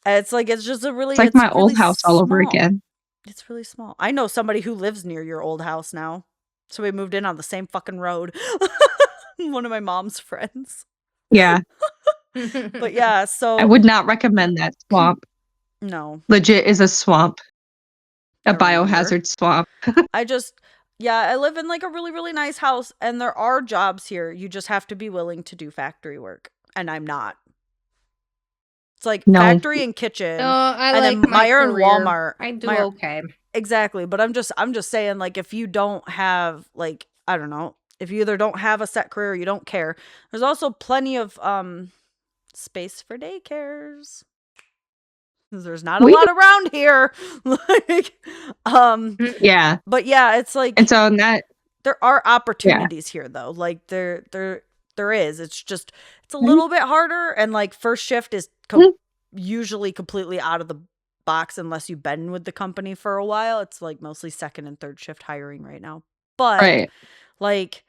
It's just a really It's like my old really house all over small. again. It's really small. I know somebody who lives near your old house now. So we moved in on the same fucking road. One of my mom's friends. Yeah. But yeah, so I would not recommend that swamp. no. Legit is a swamp. A I remember. biohazard swamp. I live in like a really, really nice house and there are jobs here. You just have to be willing to do factory work. And I'm not. It's like No. factory and kitchen. No, I And like then my Meijer and career. Walmart. I do Meijer- okay. Exactly. But I'm just saying, like, if you don't have, like, I don't know, if you either don't have a set career or you don't care, there's also plenty of space for daycares. 'Cause there's not a We- lot around here. Like, Yeah. but yeah, it's like And so that there are opportunities here though. Like there is. It's a little bit harder and like first shift is usually completely out of the box unless you've been with the company for a while. It's like mostly second and third shift hiring right now. But right. like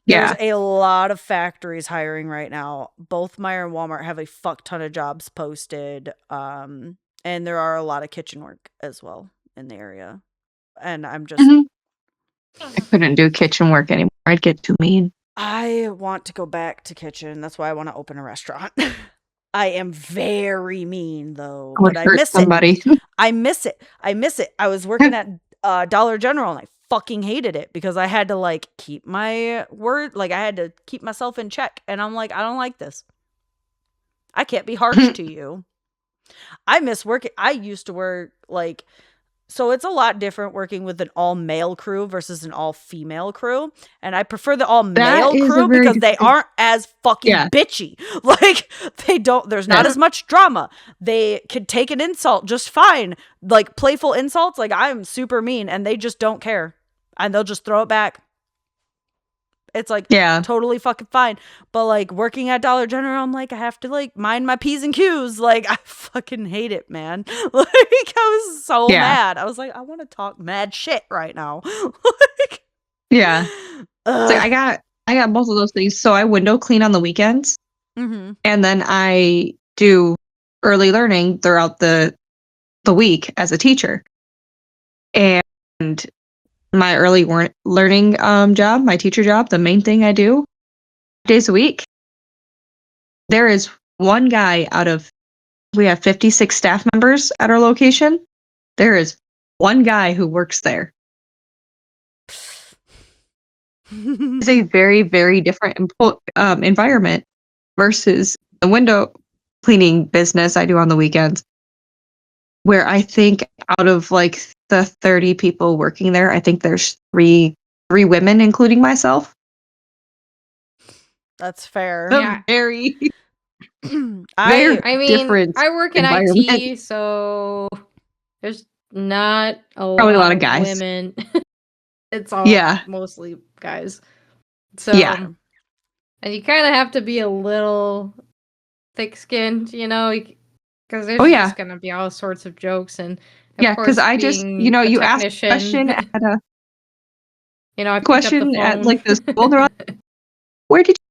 Yeah. there's a lot of factories hiring right now. Both Meijer and Walmart have a fuck ton of jobs posted. And there are a lot of kitchen work as well in the area. And I'm just Mhm. I couldn't do kitchen work anymore. I'd get too mean. I want to go back to kitchen. That's why I want to open a restaurant. I am very mean though, I would but I hurt miss it. somebody. I miss it. I was working at Dollar General and I fucking hated it because I had to like keep my word, like I had to keep myself in check. And I'm like, I don't like this. I can't be harsh to you. I miss working. I used to work like, so it's a lot different working with an all male crew versus an all female crew. And I prefer the all male is a crew very because they different- aren't as fucking Yeah. bitchy. Like there's not Yeah. as much drama. They could take an insult just fine. Like playful insults. Like I'm super mean and they just don't care. And they'll just throw it back. It's like Yeah. totally fucking fine. But like working at Dollar General, I'm like, I have to like mind my P's and Q's. Like, I fucking hate it, man. Like, I was so mad. I was like, I want to talk mad shit right now. Like, Yeah. So I got both of those things. So I window clean on the weekends, mm-hmm. and then I do early learning throughout the week as a teacher. And my early learning job, my teacher job, the main thing I do 5 days a week. There is one guy we have 56 staff members at our location. There is one guy who works there. It's a very, very different environment versus the window cleaning business I do on the weekends, where I think out of like the 30 people working there, I think there's three women, including myself. That's fair. Yeah. Very, I I mean, different I work in environment. IT, so there's not Probably a lot of guys. women. It's all mostly guys. So, Yeah. and you kind of have to be a little thick-skinned, you know, because there's Oh, yeah. just going to be all sorts of jokes. And Yeah, because I just, being you a ask a technician, question at a you know, I pick up the question at phone. like the school. They're like, where did you?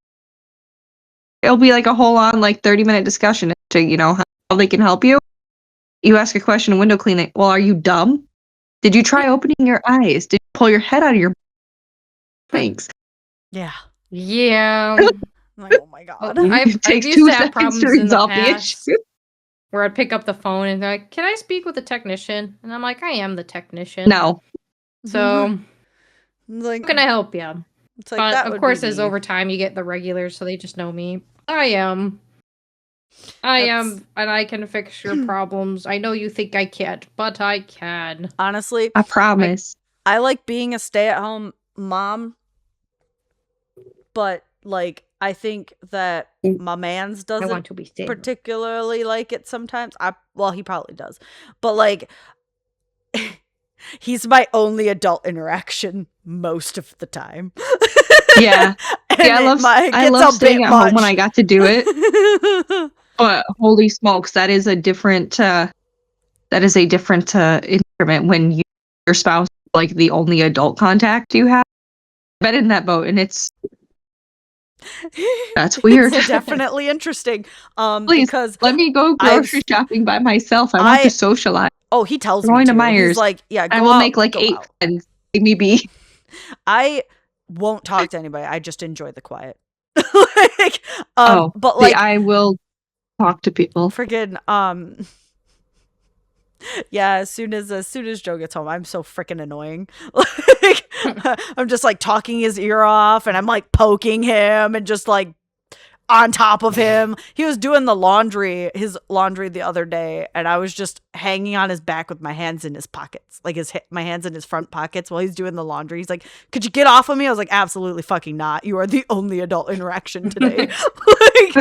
It'll be like a whole on like 30-minute discussion to, you know, how they can help you. You ask a question in window cleaning. Well, are you dumb? Did you try opening your eyes? Did you pull your head out of your things? Yeah. Yeah. I'm like, oh my God. I've It takes used 2 to have seconds problems to in the resolve the past issue. where I'd pick up the phone and they're like, "Can I speak with the technician?" And I'm like, "I am the technician." No. So, Like, how can I help you? it's like, But that of would course, be as me. over time, you get the regulars, so they just know me. I am, and I can fix your problems. I know you think I can't, but I can. Honestly, I promise. I like being a stay-at-home mom, but like I think that my man's I want doesn't to be stable. particularly like it sometimes. Well, he probably does, but like he's my only adult interaction most of the time. Yeah. And I love staying at home when I got to do it. But holy smokes, that is a different environment when your spouse is like the only adult contact you have. I've been in that boat, and that's weird. It's definitely interesting. Please, because let me go grocery shopping by myself. I want to socialize. Oh, he tells We're me going to to. Myers. He's like, yeah, go I will out, make like go 8 out. friends. Leave me be. I won't talk to anybody. I just enjoy the quiet. Like, but like, I will talk to people. Freaking, yeah, as soon as Joe gets home, I'm so freaking annoying. Like, I'm just like talking his ear off, and I'm like poking him, and just like on top of him. He was doing his laundry the other day, and I was just hanging on his back with my hands in his pockets, like my hands in his front pockets while he's doing the laundry. He's like, "Could you get off of me?" I was like, "Absolutely fucking not. You are the only adult interaction today." Like,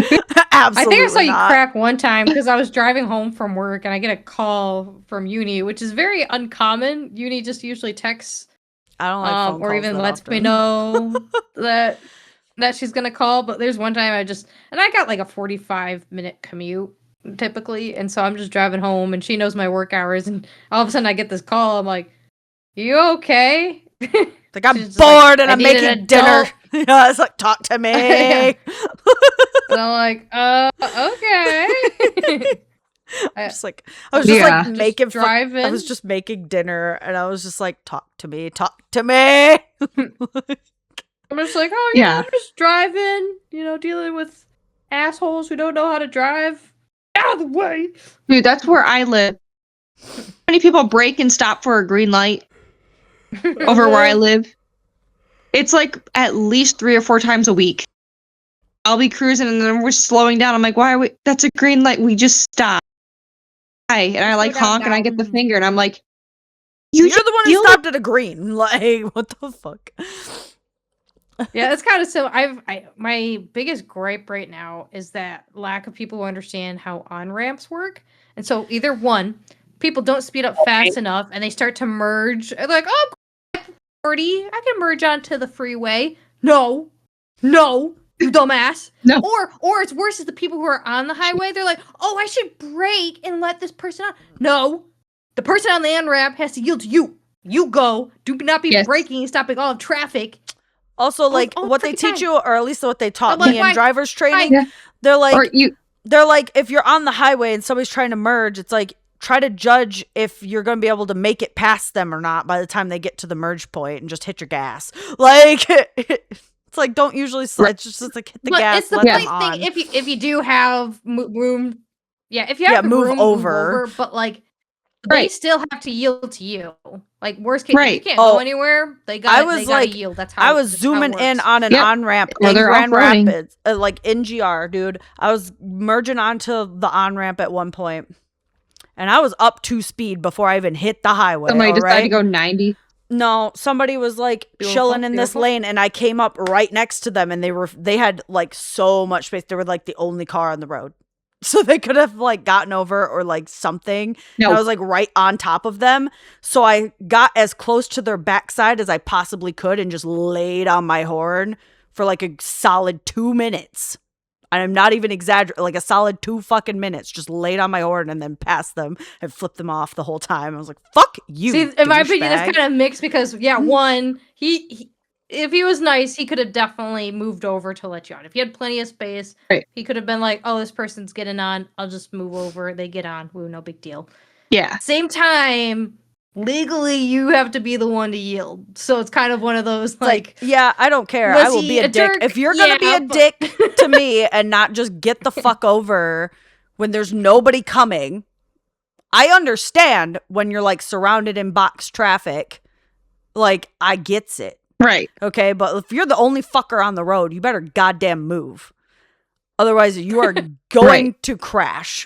absolutely. I think I saw you not. crack one time because I was driving home from work and I get a call from Uni, which is very uncommon. Uni just usually texts, I don't like phone calls or even that lets often. me know that she's gonna call. But there's one time I got like a 45-minute commute typically, and so I'm just driving home, and she knows my work hours, and all of a sudden I get this call. I'm like, "You okay?" Like, I'm bored and I'm making dinner. Yeah, it's like, talk to me. And I'm like, okay. I was just making dinner, and I was just like, talk to me. I'm just like, oh yeah, I'm just driving, dealing with assholes who don't know how to drive. Out of the way. Dude, that's where I live. How many people brake and stop for a green light over where I live? It's like at least 3 or 4 times a week. I'll be cruising and then we're slowing down. I'm like, why are we? That's a green light. We just stopped. Hi. And I like honk and I get the finger and I'm like, you're the one who stopped at a green. Like, what the fuck? Yeah, it's kind of so. My biggest gripe right now is that lack of people who understand how on-ramps work. And so either one, people don't speed up fast enough and they start to merge. They're like, oh, 40, I can merge onto the freeway. No, No, you dumbass. No. Or it's worse is the people who are on the highway. They're like, oh, I should brake and let this person on. No, the person on the end ramp has to yield to you. You go. Do not be braking and stopping all of traffic. Also, like, what they teach you, or at least what they taught I'm me like, in driver's training, Yeah. they're like, Or you, they're like, if you're on the highway and somebody's trying to merge, it's like, try to judge if you're going to be able to make it past them or not by the time they get to the merge point, and just hit your gas. Like, it's like, don't usually, it's just like, hit the gas, it's the let them thing, on. if you do have room, if you have the move room, over. move over, but like, they Right. still have to yield to you. Like, worst case, if you Right. can't go anywhere, they gotta yield. That's how I was that's how it zooming in works. on an Yep. on-ramp Or in they're Grand off-roading. Rapids, like in GR, dude. I was merging onto the on-ramp at one point, and I was up to speed before I even hit the highway. somebody all decided right? to go 90. No, somebody was like chilling in this lane, and I came up right next to them, and they had like so much space. They were like the only car on the road. So they could have like gotten over or like something. No. And I was like right on top of them. So I got as close to their backside as I possibly could and just laid on my horn for like a solid 2 minutes. And I'm not even exaggerating, like a solid 2 fucking minutes. Just laid on my horn and then passed them and flipped them off the whole time. I was like, fuck you. See, in my opinion, douchebag. it's kind of mixed because, one, he if he was nice, he could have definitely moved over to let you on. If he had plenty of space, Right. he could have been like, oh, this person's getting on. I'll just move over. They get on. Woo, no big deal. Yeah. Same time, legally, you have to be the one to yield. So it's kind of one of those, like, yeah, I don't care. was I will he be a a dick. jerk? If you're going to be Yeah, a but- dick to me and not just get the fuck over when there's nobody coming, I understand when you're like surrounded in box traffic. Like, I gets it. Right. Okay, but if you're the only fucker on the road, you better goddamn move. Otherwise, you are going Right. to crash.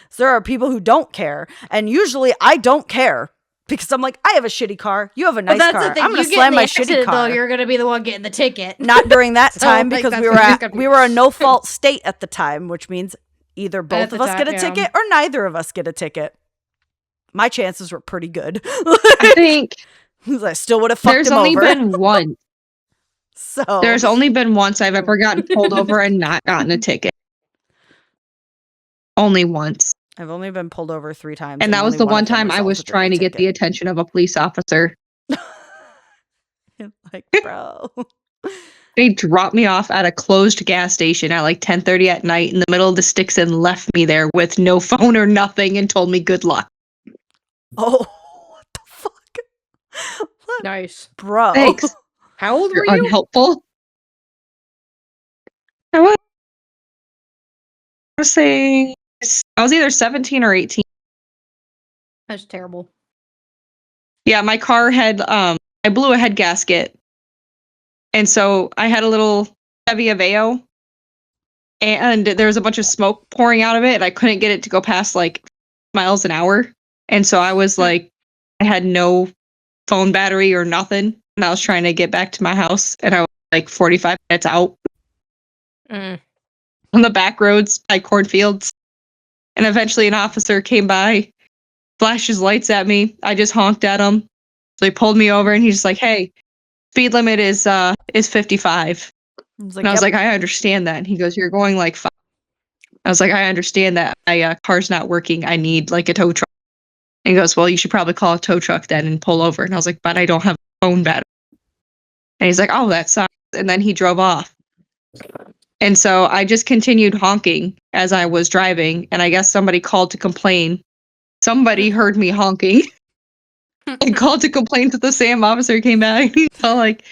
So there are people who don't care, and usually I don't care because I'm like, I have a shitty car, you have a nice But that's car. the thing. I'm gonna You get slam in the my accident, shitty car. though, you're gonna be the one getting the ticket. Not during that So, time like, because that's we what it's gonna be. were a no fault state at the time, which means either both the of us time, get a yeah. ticket or neither of us get a ticket. My chances were pretty good. I think I still would have fucked there's him only over. been one. So There's only been once I've ever gotten pulled over and not gotten a ticket. Only once. I've only been pulled over 3 times, And that was only the one one of them time I was resulted in a trying to get the ticket. attention of a police officer. Like, bro. They dropped me off at a closed gas station at like 10:30 at night in the middle of the sticks and left me there with no phone or nothing and told me good luck. Oh, what the fuck? What? Nice. Bro. Thanks. How old You're were you? unhelpful. I was saying I was either 17 or 18. That's terrible. Yeah, my car had I blew a head gasket. And so I had a little Chevy Aveo and there was a bunch of smoke pouring out of it and I couldn't get it to go past like miles an hour. And so I was like I had no phone battery or nothing and I was trying to get back to my house and I was like 45 minutes out Mm. on the back roads by cornfields. And eventually an officer came by, flashed his lights at me. I just honked at him. So he pulled me over and he's just like, "Hey, speed limit is 55." And I was like, "I understand that." And he goes, "You're going like 5." I was like, "I understand that. My car's not working. I need like a tow truck." And he goes, "Well, you should probably call a tow truck then and pull over." And I was like, "But I don't have a phone battery." And he's like, "Oh, that sucks." And then he drove off. And so I just continued honking as I was driving. And I guess somebody called to complain. Somebody heard me honking and called to complain to the same officer came back. He's all like,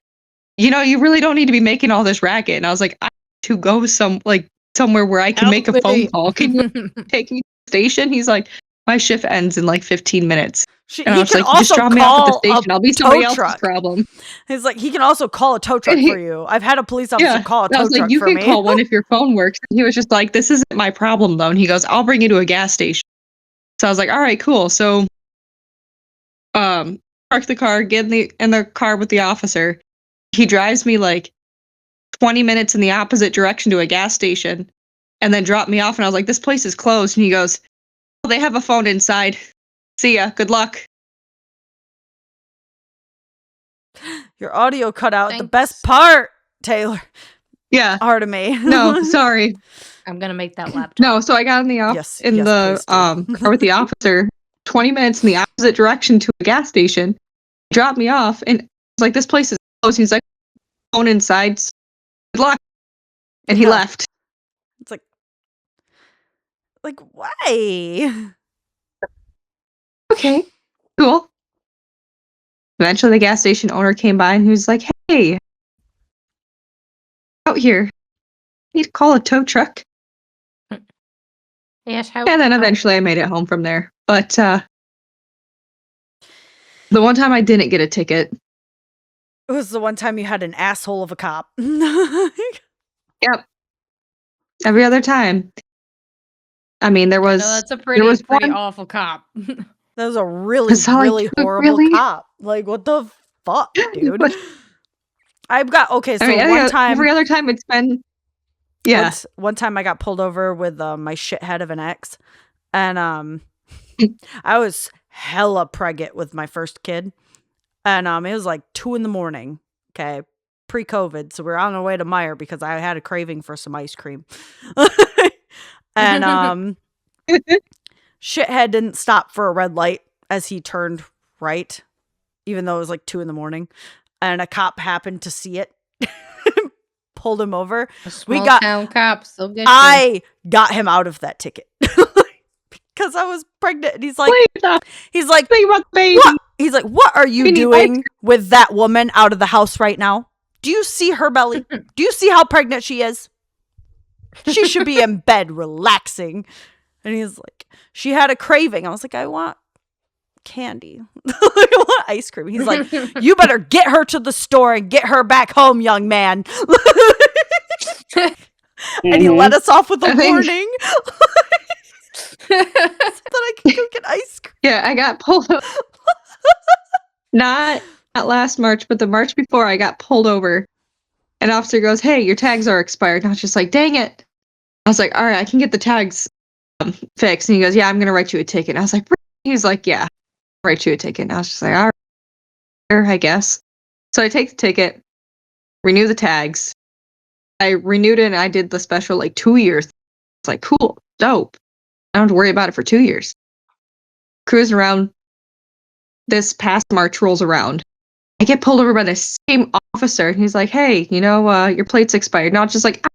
"You really don't need to be making all this racket." And I was like, "I have to go somewhere where I can make a phone call. Can you take me to the station?" He's like, "My shift ends in like 15 minutes." He And I was can like, "You just also drop me off at call the station. a I'll be tow somebody else's truck. problem." He's like, he can also call a tow truck for you. I've had a police officer call a And I tow was like, truck "You for can me. call one if your phone works." And he was just like, "This isn't my problem though." And he goes, "I'll bring you to a gas station." So I was like, "All right, cool." So park the car, get in the car with the officer. He drives me like 20 minutes in the opposite direction to a gas station and then dropped me off. And I was like, "This place is closed." And he goes, "Oh, they have a phone inside. See ya. Good luck." Your audio cut out at the Thanks. best part, Taylor. Yeah. Hard of me. No, sorry. I'm gonna make that laptop. No, so I got in the Yes, in yes, the please do. car with the officer, 20 minutes in the opposite direction to a gas station. He dropped me off, and I was like, "This place is closed." He's like, "Phone inside, good luck," and he Yeah. left. It's like why? Okay, cool. Eventually, the gas station owner came by, and he was like, "Hey, out here, need to call a tow truck." Yes, how? And then eventually, I made it home from there. But the one time I didn't get a ticket. It was the one time you had an asshole of a cop. Yep. Every other time. I mean, there was. No, that's a pretty was pretty one- awful cop. That was a really, It's not like, really dude, horrible really? cop. Like, what the fuck, dude? But- I've got okay. So I mean, one time, every other time it's been. Yeah. one time I got pulled over with my shithead of an ex, and I was hella pregnant with my first kid, and it was like 2 a.m. Okay, pre-COVID, so we we're on our way to Meijer because I had a craving for some ice cream, and shithead didn't stop for a red light as he turned right, even though it was like 2 a.m. And a cop happened to see it, pulled him over. A small got- town cop still get you. I got him out of that ticket because I was pregnant. And he's like, Think about the baby. what? He's like, what are you We need doing with that woman out of the house right now? Do you see her belly? Do you see how pregnant she is? She should be in bed relaxing. And he's like, she had a craving. I was like, I want candy. I want ice cream. He's like, you better get her to the store and get her back home, young man. And he let us off with a I think- warning so that I could go get ice cream. Yeah, I got pulled over. Not last March, but the March before, I got pulled over. An officer goes, "Hey, your tags are expired." And I was just like, "Dang it!" I was like, "All right, I can get the tags fixed." And he goes, "Yeah, I'm gonna write you a ticket." And I was like, "Really?" He's like, "Yeah, I'll write you a ticket." And I was just like, "All right, I guess." So I take the ticket, renew the tags. I renewed it, and I did the special like 2 years. It's like, cool, dope. I don't have to worry about it for 2 years. Cruising around. This past March rolls around. I get pulled over by the same officer, and he's like, "Hey, your plate's expired." And I was just like, "I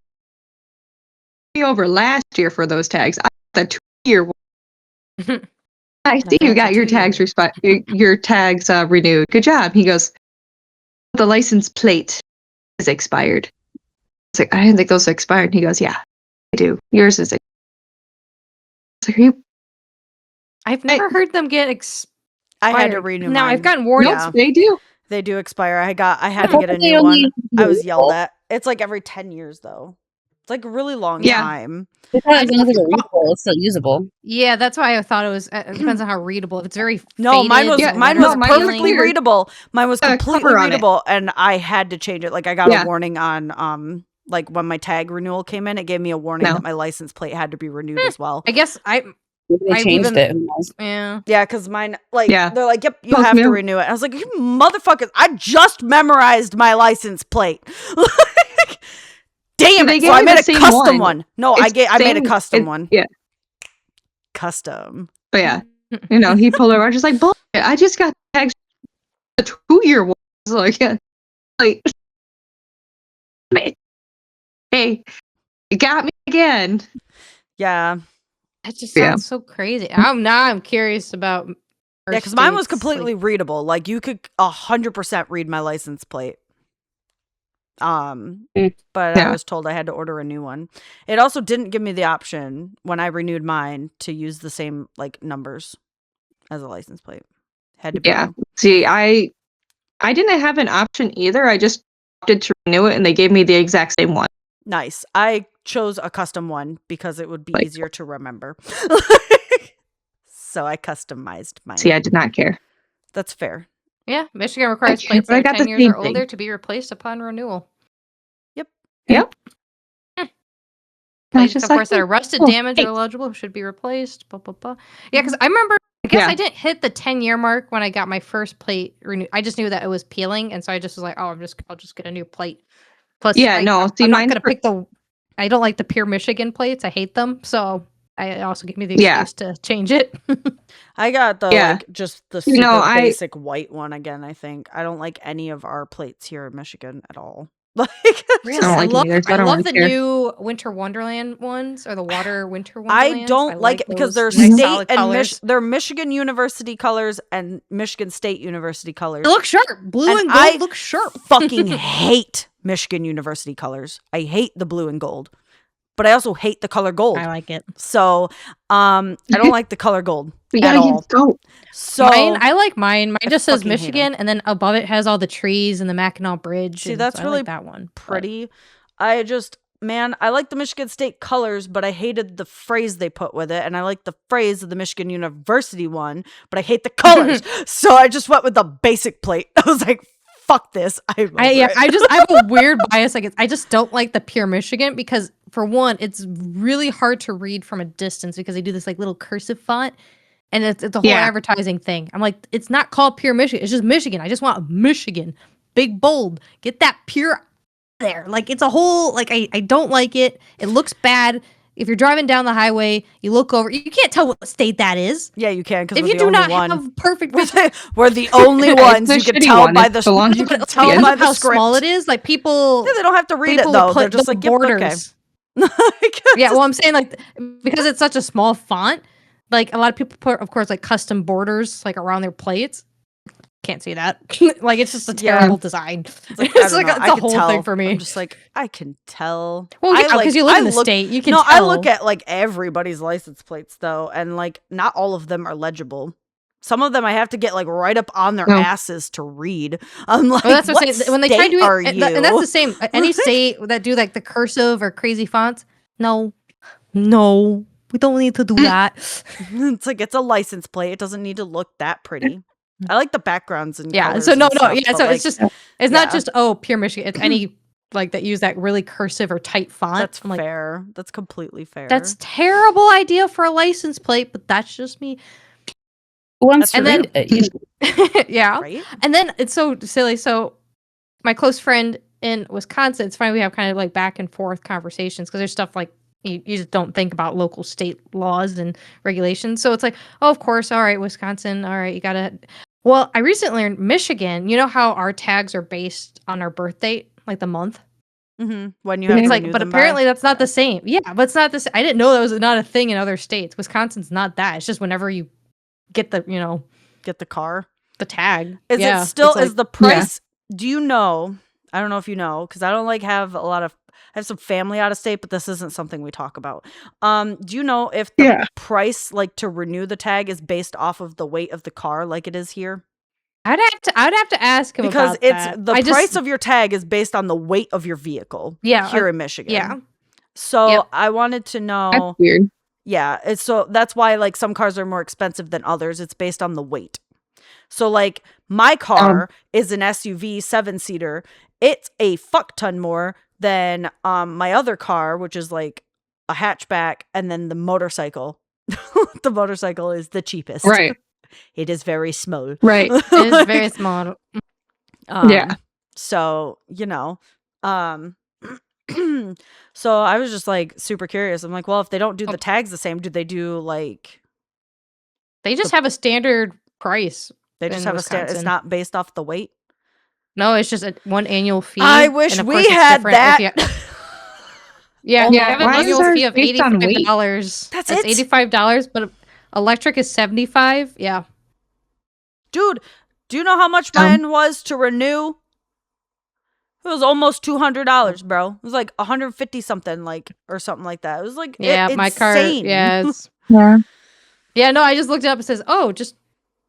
was over last year for those tags. I got the 2-year one. I see you got your tags your tags renewed. Good job." He goes, "The license plate is expired." It's like, "I didn't think those expired." And he goes, "Yeah, I do. Yours is expired." It's like, "Are you?" I've never heard them get I had to expired. renew Now mine. I've gotten warned. Yeah. Nope, they do. They do expire. I had to thought get a they new only one. I was yelled renewal. at. It's like every 10 years though. It's like a really long Yeah. time. As long as it's a readable, it's still usable. Yeah, that's why I thought it was. It depends on how readable. If it's very No, mine faded was Yeah, or mine whatever was mine was perfectly clear. readable. Mine was A completely cover on it. readable, and I had to change it. Like I got Yeah. a warning on like when my tag renewal came in, it gave me a warning No. that my license plate had to be renewed as well. I guess Maybe they I've changed even- it. Who knows? yeah. Yeah, because mine, like, Yeah. they're like, yep, you Fuck have me to up. renew it. I was like, you motherfuckers, I just memorized my license plate. Damn They it! gave So I me made the a same custom one. one. No, It's I made a same- custom it- one. Yeah, Custom. but yeah, he pulled over. I was just like, "Bullshit! I just got tags the 2-year one." I was like, yeah, like, man, hey, you got me again. Yeah, That just Yeah. sounds so crazy. I'm curious about. yeah, our because mine was states, completely like- readable. Like you could 100% read my license plate. But I Yeah. was told I had to order a new one. It also didn't give me the option when I renewed mine to use the same like numbers as a license plate. Had to be Yeah. new. See, I didn't have an option either. I just opted to renew it, and they gave me the exact same one. Nice. I chose a custom one because it would be Like- easier to remember. So I customized mine. See, I did not care. That's fair. Yeah, Michigan requires Okay, plates but I that are got 10 the years same or older thing. to be replaced upon renewal. Yep. I was Plates, just of like, course, that are rusted, oh, damaged, hey. or illegible should be replaced. Blah, blah, blah. Yeah, because I remember, I guess Yeah. I didn't hit the 10-year mark when I got my first plate renewed. I just knew that it was peeling, and so I just was like, oh, I'll just get a new plate. Plus, Yeah, no, see, I'm not mine's gonna pick the. I don't like the pure Michigan plates. I hate them. So I also give me the Yeah. excuse to change it. I got the Yeah. like just the You super know, basic white one again. I think I don't like any of our plates here in Michigan at all. Like, Really, don't I like them love either, so I I don't love really the care. new Winter Wonderland ones or the Water Winter I Wonderlands. don't like it because they're those nice state solid and colors. they're Michigan University colors and Michigan State University colors. They look sharp. Blue And and I gold look sharp. Fucking hate Michigan University colors. I hate the blue and gold, but I also hate the color gold. I like it. So, I don't like the color gold We at gotta all. use gold. So I like mine. Mine just says fucking hate 'em. Michigan, and then above it has all the trees and the Mackinac Bridge. See, and that's so I really like that one. but- pretty. I just, man, I like the Michigan State colors, but I hated the phrase they put with it, and I like the phrase of the Michigan University one, but I hate the colors. So I just went with the basic plate. I was like, fuck this. I I have a weird bias. Like I just don't like the pure Michigan because for one, it's really hard to read from a distance because they do this like little cursive font, and it's a whole Yeah. advertising thing. I'm like, it's not called pure Michigan. It's just Michigan. I just want Michigan, big bold. Get that pure there. Like it's a whole like I don't like it. It looks bad. If you're driving down the highway, you look over. You can't tell what state that is. Yeah, you can because If we're you the do only not one. have perfect We're the only It's ones the you can shitty tell one. by It the belongs you to can the tell Michigan. by the how script. small it is. Like people, Yeah, they don't have to read it people though. put They're just the like, yep, okay. borders. Yeah, well, I'm saying like because it's such a small font, like a lot of people put, of course, like custom borders like around their plates. Can't see that. Like it's just a Yeah. terrible design. It's like, I It's don't like know. it's I a could whole tell. thing for me. I'm just like, I can tell. Well, yeah, because you live in the look- state, you can No, tell. I look at like everybody's license plates though, and like not all of them are legible. Some of them I have to get like right up on their No. asses to read. I'm like, Well, that's what what I'm saying. When they try state to do are it, you? and that's the same. Any state that do like the cursive or crazy fonts, no, we don't need to do that. It's like it's a license plate. It doesn't need to look that pretty. I like the backgrounds and Yeah. colors So no, and stuff, yeah. but, So like, it's just it's not yeah. just pure Michigan. It's any like that use that really cursive or tight font. that's I'm like, fair. That's completely fair. that's terrible idea for a license plate, but that's just me. Who wants to And then- read it? Yeah. right. And then it's so silly. So my close friend in Wisconsin, it's funny we have kind of like back and forth conversations because there's stuff like you just don't think about local state laws and regulations. So it's like, oh, of course, all right, Wisconsin, all right, you gotta. Well, I recently learned Michigan. You know how our tags are based on our birth date, like the month. Mm-hmm. When you have It's to like, renew but them by. apparently that's not the same. Yeah, but it's not the same. I didn't know that was not a thing in other states. Wisconsin's not that. It's just whenever you get the Get the car. the tag. Is yeah, it still it's like- is the price? Do you know? I don't know if you know because I don't like have a lot of. I have some family out of state, but this isn't something we talk about. Do you know if the Yeah. price, like to renew the tag, is based off of the weight of the car, like it is here? I'd have to ask him Because about it's that. the I price just, of your tag is based on the weight of your vehicle. Yeah, here in Michigan. yeah. So Yep. I wanted to know. That's weird. Yeah, it's so that's why like some cars are more expensive than others. It's based on the weight. So like my car is an SUV 7-seater. It's a fuck ton more than my other car, which is like a hatchback, and then the motorcycle. The motorcycle is the cheapest. Right. It is very small. Right. It is very small. Yeah. So, so I was just like super curious. I'm like, well, if they don't do the tags the same, do they do like They just have a standard price. they just In have a standard? It's Wisconsin. not based off the weight. No, it's just one annual fee. I wish and of we course it's had different if that. you- Yeah, Oh you my have an Why is annual ours fee of based on weight? $85. That's It's it? $85, but electric is $75. Yeah. Dude, do you know how much mine was to renew? It was almost $200, bro. It was like 150 something, like or something like that. It was like Yeah, my car. insane. Yeah, it's, Yeah. yeah. No, I just looked it up. It says, oh, just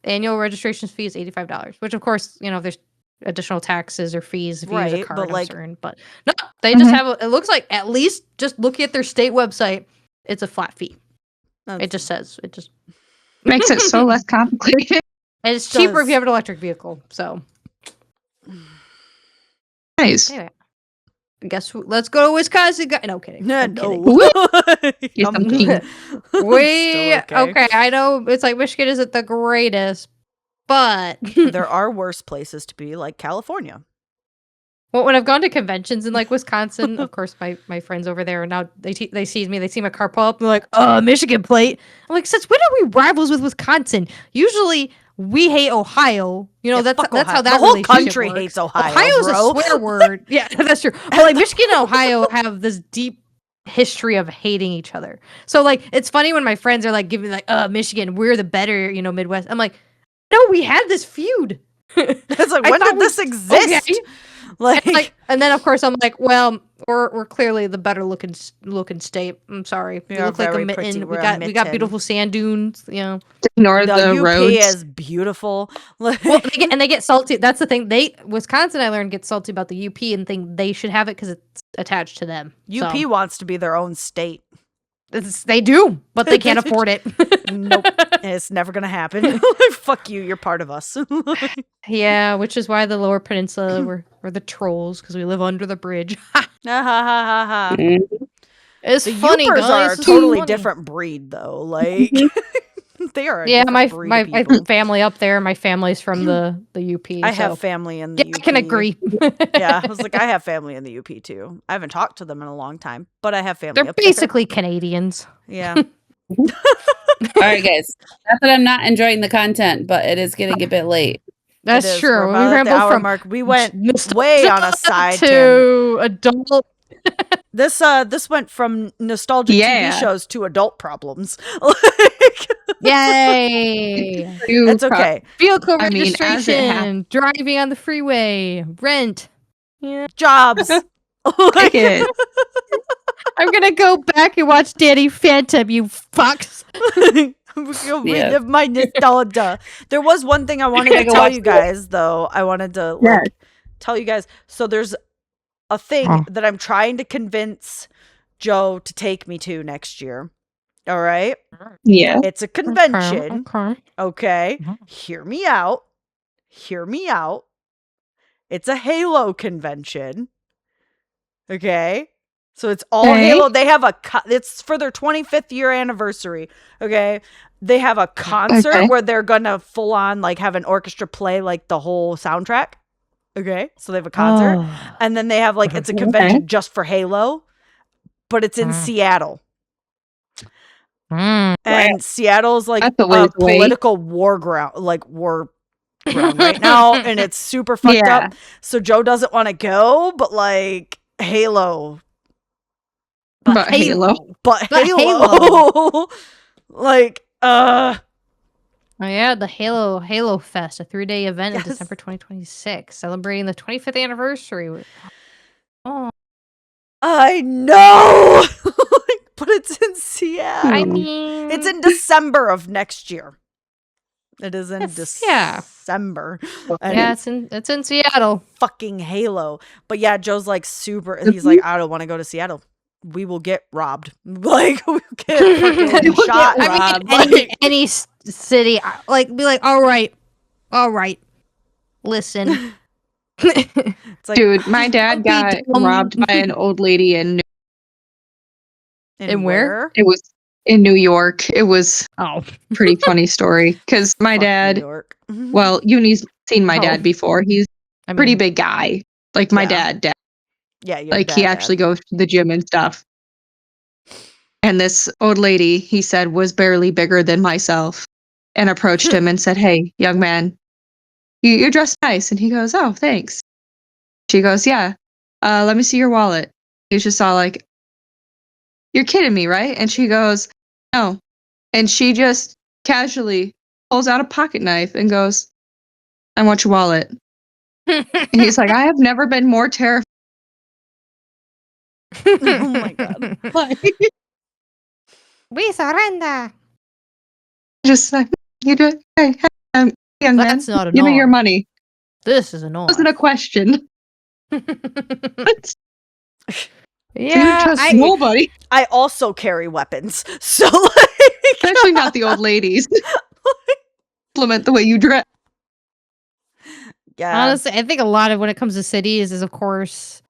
annual registration fee is $85, which of course, if there's additional taxes or fees if you use a Right, card, but, I'm like- certain. But no, they just have. It looks like at least just looking at their state website, it's a flat fee. That's- It just says it just. Makes it so less complicated. And it's cheaper if does. you have an electric vehicle. So Nice. anyway, guess who? Let's go to Wisconsin. No kidding. No, I'm kidding. You're I'm so good. mean. I'm We still okay. I know it's like Michigan isn't the greatest, but There are worse places to be, like California. Well, when I've gone to conventions in like Wisconsin, of course, my friends over there now they see me, they see my car pull up, they're like, Michigan plate. I'm like, since when are we rivals with Wisconsin? Usually we hate Ohio. You know, Yeah, that's fuck how Ohio. that The whole relationship country works. hates Ohio, Ohio's bro. a swear word. Yeah, that's true. But like Michigan and Ohio have this deep history of hating each other. So like it's funny when my friends are like giving like, Michigan, we're the better, Midwest. I'm like, no, we had this feud. It's like, I when thought did this exist? okay. And then of course I'm like, well, we're clearly the better looking state. I'm sorry, We we are look like a very pretty. mitten. We're a We got mitten. beautiful sand dunes. Ignore The the UP roads. is beautiful. Like, Well, they get salty. That's the thing. Wisconsin, I learned, gets salty about the UP and think they should have it because it's attached to them. UP So, wants to be their own state. they do, but they can't afford it. Nope. It's never gonna happen. Fuck you, you're part of us. Yeah, which is why the Lower Peninsula we're the trolls because we live under the bridge. Ha ha ha ha. Mhm. It's The funny, Yoopers guys. are a It's totally funny. different breed, though. Like, they are. A Yeah, different breed my of people. family up there. My family's from the UP. I have so- family in the Yeah, UP. I can agree. Yeah, I was like, I have family in the UP too. I haven't talked to them in a long time, but I have family. They're up there. basically Canadians. Yeah. All right, guys. Not that I'm not enjoying the content, but it is getting a bit late. That's It is. true. We're We about at the rambled hour from mark. We went nostalgia way on a side tangent. to adult. This went from nostalgic Yeah. TV shows to adult problems. Like, Yay! it's okay. Vehicle I mean, as it registration, driving on the freeway, rent. Yeah. Jobs. Like, It. I'm gonna go back and watch Danny Phantom, you fucks. Relive my nostalgia. There was one thing I wanted to go tell watch you it. guys, though. I wanted to Yes. tell you guys. So there's a thing Oh. that I'm trying to convince Joe to take me to next year. All right, Yeah. it's a convention. Okay. Okay, Mhm. hear me out. Hear me out. It's a Halo convention. Okay. So it's all Okay. Halo. They have it's for their 25th year anniversary. Okay. They have a concert Okay. where they're gonna full on like have an orchestra play like the whole soundtrack. Okay. So they have a concert. Oh. And then they have like it's a convention just for Halo, but it's in Mm. Seattle. Mm. And Seattle's like That's a a ways away. political war ground right now, and it's super fucked Yeah. up. So Joe doesn't want to go, but like Halo, But Halo. but But Halo, like Oh yeah, the Halo Fest, a 3-day event Yes. in December 2026, celebrating the 25th anniversary. Oh, I know, but it's in Seattle. I Mm. mean, It's in December of next year. It is in Yes, yeah. December. And yeah, it's in Seattle. fucking Halo. But yeah, Joe's like super. He's like, I don't want to go to Seattle. We will get robbed. Like we'll get freaking We will get shot. I mean, robbed. Like, any city, like be like, all right, listen. it's like, Dude, my dad Don't be got dumb. robbed by an old lady in And where? it was in New York. It was Oh, a pretty funny story because my Fuck New dad, York. well, Uni's seen my Oh. dad before. He's I a pretty mean, big guy. Like my Yeah. dad, yeah, your like he dad. actually goes to the gym and stuff. And this old lady, he said, was barely bigger than myself and approached him and said, "Hey, young man, you're dressed nice." And he goes, "Oh, thanks." She goes, "Yeah, let me see your wallet." He's just all like, "You're kidding me, right?" And she goes, "No." And she just casually pulls out a pocket knife and goes, "I want your wallet." And he's like, "I have never been more terrified." Oh my God. We surrender. Just like, you do it. Hey, young man, That's not a give me your norm. money. This is annoying. Wasn't a question. What? You Yeah, trust I, nobody. I also carry weapons, so like, Especially not the old ladies. Implement the way you dress. yeah, honestly, I think a lot of when it comes to cities is, of course,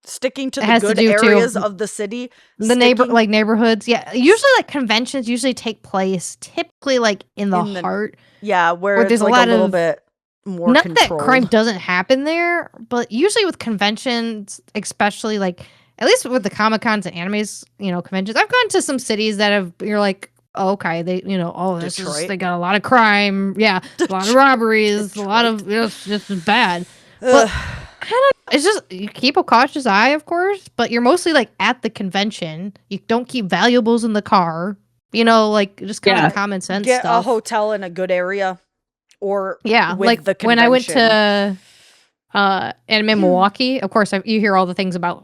sticking to it the has to good do too. areas of the city. the sticking- neighborhoods. Yeah, usually like conventions usually take place typically like in the In the- heart. yeah, where where it's there's a like lot a little of- bit more Not controlled. that crime doesn't happen there, but usually with conventions, especially like at least with the Comic Cons and animes, conventions, I've gone to some cities that you're like, oh, okay, they, Detroit. they got a lot of crime, yeah, a lot of robberies, a lot of, it's just bad. But I don't know, it's just you keep a cautious eye, of course, but you're mostly like at the convention. You don't keep valuables in the car, like just kind of common sense Get stuff. a hotel in a good area, or yeah, with like the when I went convention. to Anime Milwaukee, of course, you hear all the things about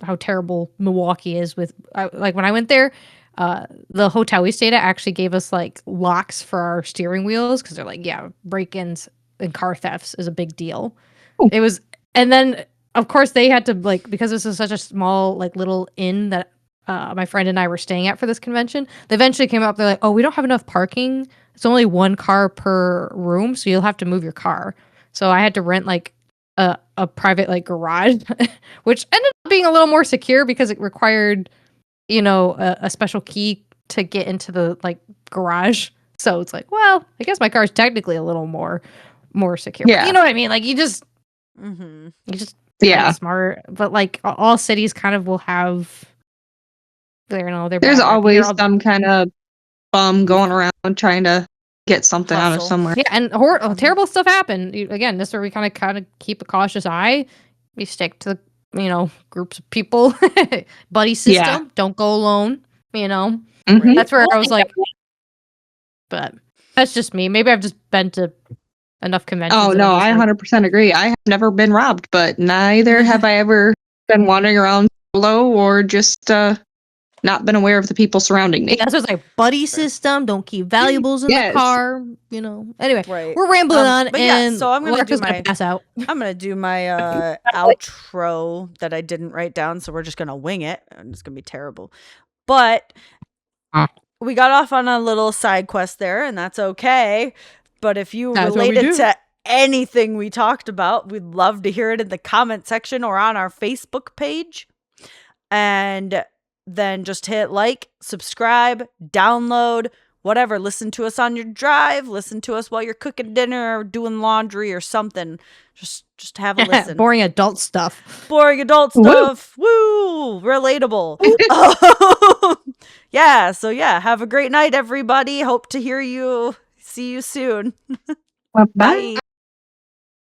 how terrible Milwaukee is with like when I went there, the hotel we stayed at actually gave us like locks for our steering wheels because they're like, yeah, break-ins and car thefts is a big deal. Ooh. It was, and then of course they had to like, because this is such a small like little inn that my friend and I were staying at for this convention. They eventually came up, they're like, oh, we don't have enough parking. It's only one car per room, so you'll have to move your car. So I had to rent like a private like garage, which ended up being a little more secure because it required, a special key to get into the like garage. So it's like, well, I guess my car's technically a little more secure. Yeah. But you know what I mean? Like you just Yeah. smart. But like all cities kind of will have their There's bad always rep. some kind of bum going around trying to get something out of Hustle. somewhere. Yeah, and terrible stuff happened. Again, this is where we kind of keep a cautious eye. We stick to the groups of people, buddy system. Yeah. Don't go alone. Mhm. That's where I was like. But that's just me. Maybe I've just been to enough conventions. Oh that no, I'm I just 100% agree. I have never been robbed, but neither have I ever been wandering around solo or just not been aware of the people surrounding me. That's what's like buddy system. Don't keep valuables in the Yes. car. Anyway, Right. we're rambling on, but yeah, and so I'm gonna do Alexa's my pass out. I'm gonna do my outro that I didn't write down, so we're just gonna wing it, and it's gonna be terrible. But we got off on a little side quest there, and that's okay. But if you That's what we related do. to anything we talked about, we'd love to hear it in the comment section or on our Facebook page. And then just hit like, subscribe, download, whatever. Listen to us on your drive. Listen to us while you're cooking dinner or doing laundry or something. Just have a listen. Boring adult stuff. Boring adult stuff. Woo! Relatable. Yeah, so yeah, have a great night, everybody. Hope to see you soon. Bye.